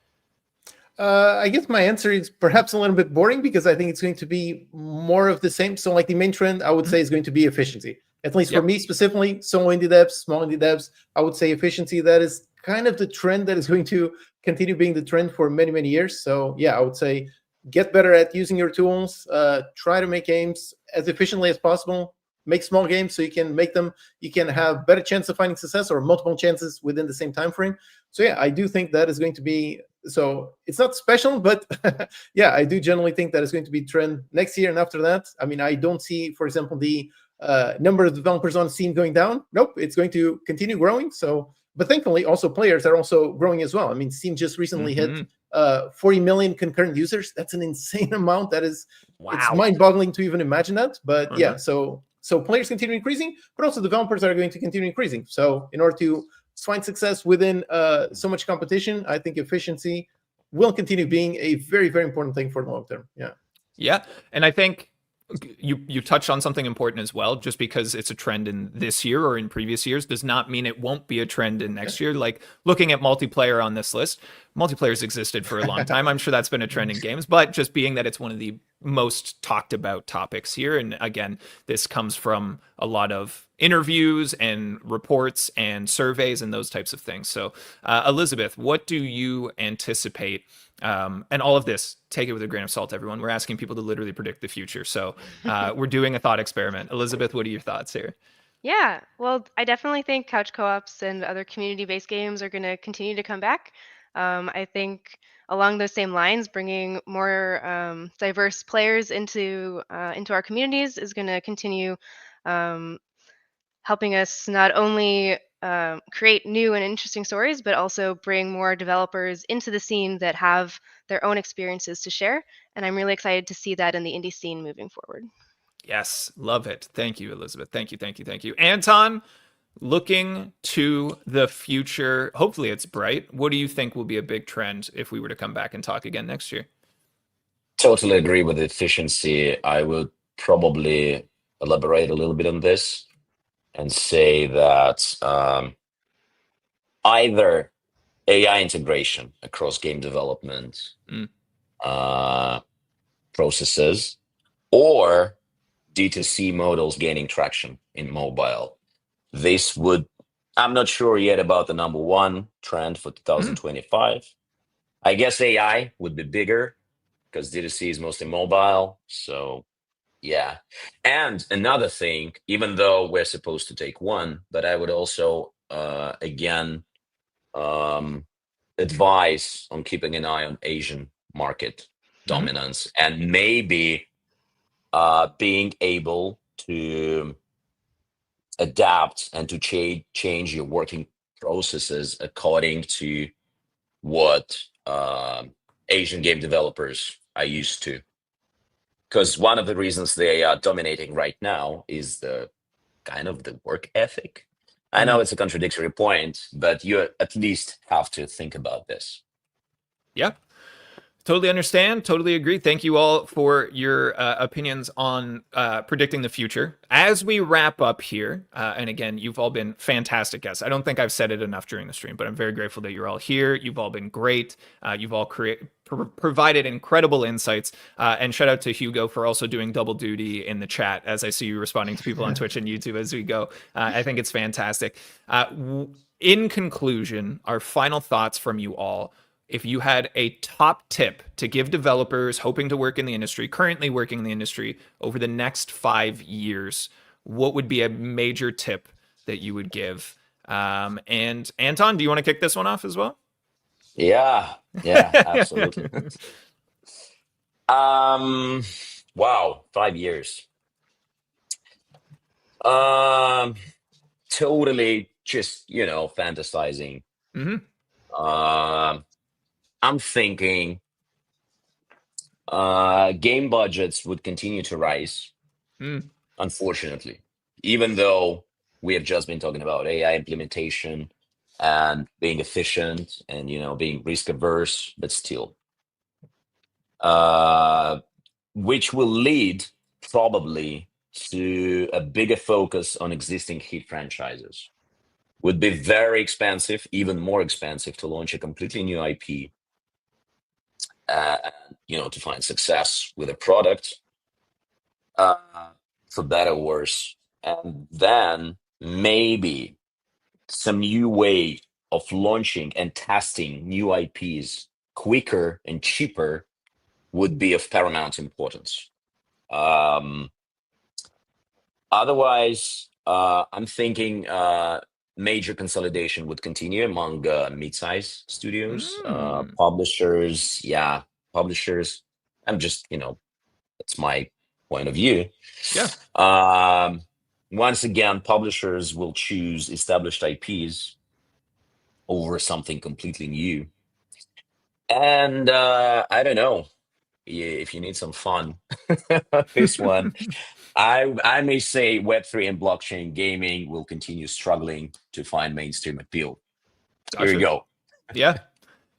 I guess my answer is perhaps a little bit boring, because I think it's going to be more of the same. So like the main trend, I would say, is going to be efficiency. At least for me specifically, solo indie devs, small indie devs, I would say efficiency. That is kind of the trend that is going to continue being the trend for many, many years. So yeah, I would say get better at using your tools, try to make games as efficiently as possible, make small games so you can make them, you can have better chance of finding success or multiple chances within the same time frame. So yeah, I do think that is going to be, so it's not special, but yeah, I do generally think that is going to be trend next year and after that. I mean, I don't see, for example, the number of developers on Steam going down. Nope, it's going to continue growing. So But thankfully, also players are also growing as well. I mean, Steam just recently hit 40 million concurrent users. That's an insane amount. It's mind-boggling to even imagine that. But yeah, so players continue increasing, but also developers are going to continue increasing. So in order to find success within so much competition, I think efficiency will continue being a very, very important thing for the long term. Yeah, and I think you touched on something important as well. Just because it's a trend in this year or in previous years does not mean it won't be a trend in next year. Like looking at multiplayer on this list, multiplayer's existed for a long time. I'm sure that's been a trend in games, but just being that it's one of the most talked about topics here. And again, this comes from a lot of interviews and reports and surveys and those types of things. So Elisabeth, what do you anticipate? And all of this, take it with a grain of salt, everyone. We're asking people to literally predict the future. So we're doing a thought experiment. Elisabeth, what are your thoughts here? Yeah, well, I definitely think couch co-ops and other community-based games are going to continue to come back. I think along those same lines, bringing more diverse players into our communities is going to continue helping us not only create new and interesting stories, but also bring more developers into the scene that have their own experiences to share. And I'm really excited to see that in the indie scene moving forward. Yes, love it. Thank you, Elisabeth. Thank you. Anton, looking to the future, hopefully it's bright. What do you think will be a big trend if we were to come back and talk again next year? Totally agree with efficiency. I would probably elaborate a little bit on this and say that either AI integration across game development processes or D2C models gaining traction in mobile. This would, I'm not sure yet about the number one trend for 2025. I guess AI would be bigger because D2C is mostly mobile. So yeah. And another thing, even though we're supposed to take one, but I would also, again, advise on keeping an eye on Asian market dominance and maybe being able to adapt and to change your working processes according to what Asian game developers are used to. Because one of the reasons they are dominating right now is the kind of the work ethic. I know it's a contradictory point, but you at least have to think about this. Yeah. Totally understand. Totally agree. Thank you all for your opinions on predicting the future. As we wrap up here, and again, you've all been fantastic guests. I don't think I've said it enough during the stream, but I'm very grateful that you're all here. You've all been great. You've all provided incredible insights. And shout out to Hugo for also doing double duty in the chat as I see you responding to people on Twitch and YouTube as we go. I think it's fantastic. In conclusion, our final thoughts from you all. If you had a top tip to give developers hoping to work in the industry, currently working in the industry over the next 5 years, what would be a major tip that you would give? And Anton, do you want to kick this one off as well? Yeah, absolutely. Wow, 5 years. Totally just, fantasizing. I'm thinking game budgets would continue to rise, unfortunately, even though we have just been talking about AI implementation and being efficient and, being risk averse, but still, which will lead probably to a bigger focus on existing hit franchises. Would be very expensive, even more expensive to launch a completely new IP. To find success with a product, for better or worse, and then maybe some new way of launching and testing new IPs quicker and cheaper would be of paramount importance. Otherwise, I'm thinking major consolidation would continue among mid-size studios, publishers. Yeah, publishers. I'm just, that's my point of view. Yeah. Once again, publishers will choose established IPs over something completely new. And I don't know, if you need some fun, this one, I may say Web3 and blockchain gaming will continue struggling to find mainstream appeal. Here you Gotcha. go. Yeah.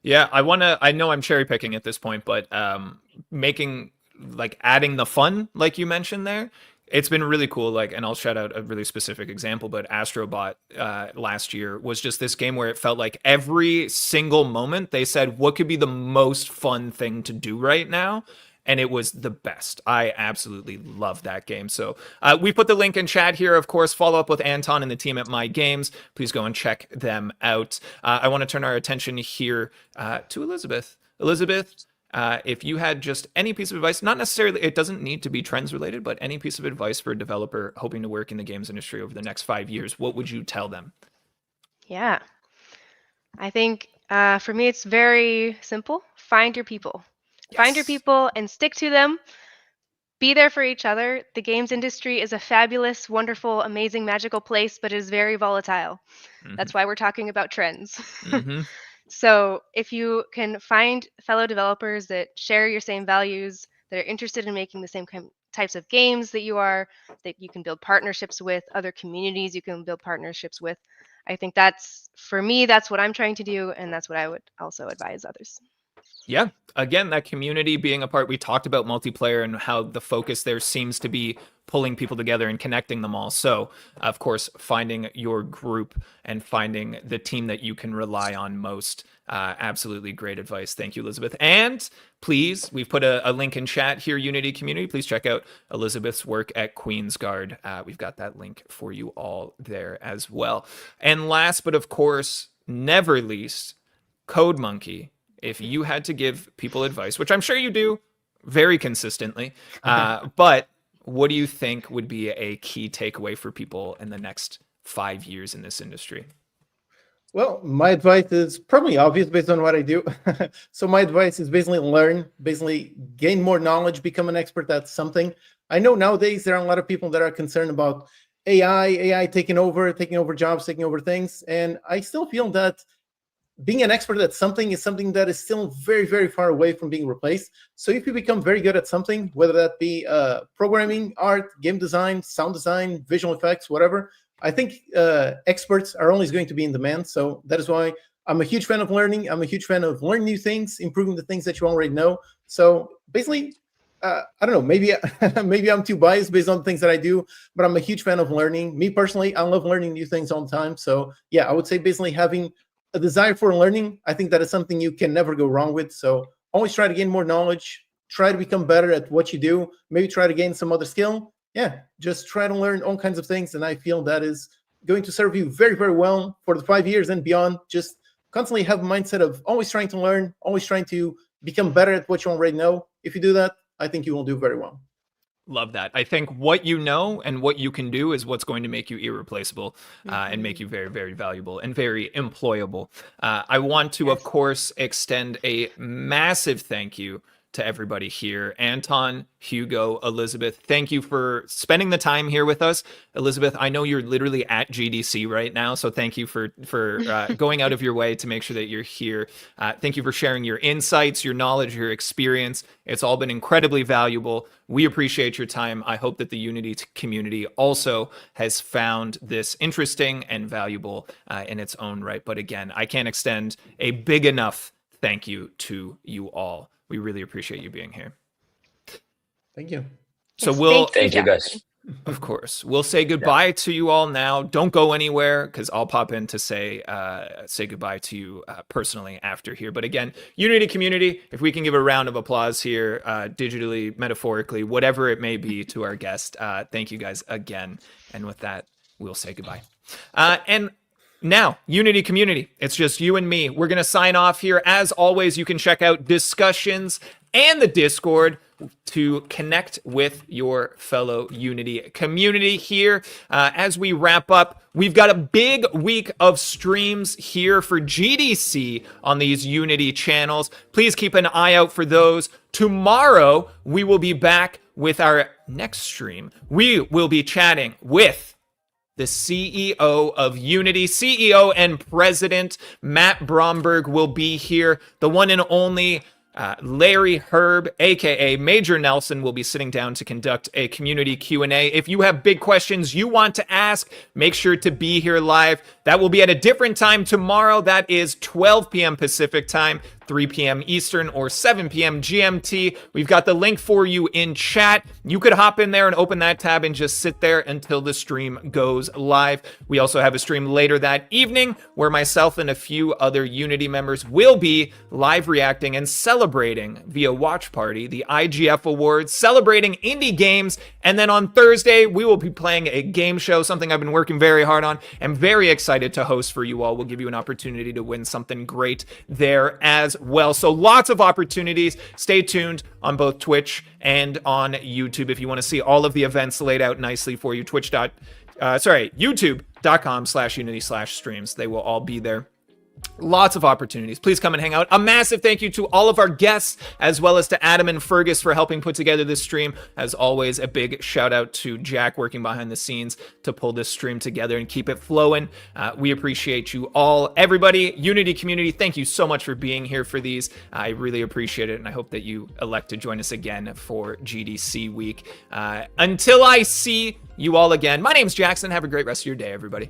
Yeah, I know I'm cherry picking at this point, but making, like, adding the fun, like you mentioned there, it's been really cool. Like, and I'll shout out a really specific example, but Astrobot last year was just this game where it felt like every single moment they said, what could be the most fun thing to do right now? And it was the best. I absolutely love that game. So we put the link in chat here. Of course, follow up with Anton and the team at MY.GAMES. Please go and check them out. I want to turn our attention here to Elisabeth. Elisabeth, if you had just any piece of advice, not necessarily, it doesn't need to be trends related, but any piece of advice for a developer hoping to work in the games industry over the next 5 years, what would you tell them? Yeah. I think for me, it's very simple. Find your people. Find your Yes. people and stick to them. Be there for each other. The games industry is a fabulous, wonderful, amazing, magical place, but it is very volatile. That's why we're talking about trends. Mm-hmm. So if you can find fellow developers that share your same values, that are interested in making the same types of games that you are, that you can build partnerships with, other communities you can build partnerships with, I think that's, for me, that's what I'm trying to do, and that's what I would also advise others. Yeah, again, that community being a part. We talked about multiplayer and how the focus there seems to be pulling people together and connecting them all. So, of course, finding your group and finding the team that you can rely on most. Absolutely great advice. Thank you, Elisabeth. And please, we've put a link in chat here, Unity community. Please check out Elisabeth's work at Queensguard. We've got that link for you all there as well. And last, but of course, never least, Code Monkey. If you had to give people advice, which I'm sure you do very consistently, but what do you think would be a key takeaway for people in the next 5 years in this industry? Well, my advice is probably obvious based on what I do. So my advice is basically learn, basically gain more knowledge, become an expert at something. I know nowadays there are a lot of people that are concerned about AI taking over jobs, taking over things. And I still feel that being an expert at something is something that is still very, very far away from being replaced. So if you become very good at something, whether that be programming, art, game design, sound design, visual effects, whatever, I think experts are always going to be in demand. So that is why I'm a huge fan of learning. I'm a huge fan of learning new things, improving the things that you already know. So basically, I don't know, maybe I'm too biased based on the things that I do, but I'm a huge fan of learning. Me personally, I love learning new things all the time. So yeah, I would say basically having a desire for learning, I think that is something you can never go wrong with. So always try to gain more knowledge, try to become better at what you do, maybe try to gain some other skill. Yeah, just try to learn all kinds of things. And I feel that is going to serve you very, very well for the 5 years and beyond. Just constantly have a mindset of always trying to learn, always trying to become better at what you already know. If you do that, I think you will do very well. Love that. I think what you know and what you can do is what's going to make you irreplaceable and make you very, very valuable and very employable. I want to, of course, extend a massive thank you to everybody here. Anton, Hugo, Elisabeth, thank you for spending the time here with us. Elisabeth, I know you're literally at GDC right now, so thank you for going out of your way to make sure that you're here. Thank you for sharing your insights, your knowledge, your experience. It's all been incredibly valuable. We appreciate your time. I hope that the Unity community also has found this interesting and valuable in its own right. But again, I can't extend a big enough thank you to you all. We really appreciate you being here. Thank you. So thank you guys. Of course, we'll say goodbye to you all now. Don't go anywhere because I'll pop in to say goodbye to you personally after here. But again, Unity community, if we can give a round of applause here, digitally, metaphorically, whatever it may be, to our guest. Thank you guys again. And with that, we'll say goodbye. And now, Unity community, it's just you and me. We're going to sign off here. As always, you can check out discussions and the Discord to connect with your fellow Unity community here. As we wrap up, we've got a big week of streams here for GDC on these Unity channels. Please keep an eye out for those. Tomorrow, we will be back with our next stream. We will be chatting with the CEO of Unity. CEO and President Matt Bromberg will be here. The one and only Larry Herb, aka Major Nelson, will be sitting down to conduct a community Q&A. If you have big questions you want to ask, make sure to be here live. That will be at a different time tomorrow. That is 12 p.m. Pacific time, 3 p.m. Eastern, or 7 p.m. GMT. We've got the link for you in chat. You could hop in there and open that tab and just sit there until the stream goes live. We also have a stream later that evening where myself and a few other Unity members will be live reacting and celebrating via Watch Party the IGF Awards, celebrating indie games. And then on Thursday, we will be playing a game show, something I've been working very hard on. I'm very excited to host for you all. We'll give you an opportunity to win something great there as well. So lots of opportunities. Stay tuned on both Twitch and on YouTube if you want to see all of the events laid out nicely for you. YouTube.com/unity/streams. They will all be there. Lots of opportunities. Please come and hang out. A massive thank you to all of our guests, as well as to Adam and Fergus for helping put together this stream. As always, a big shout out to Jack working behind the scenes to pull this stream together and keep it flowing. We appreciate you all. Everybody, Unity community, thank you so much for being here for these. I really appreciate it, and I hope that you elect to join us again for GDC week. Until I see you all again, my name's Jackson. Have a great rest of your day, everybody.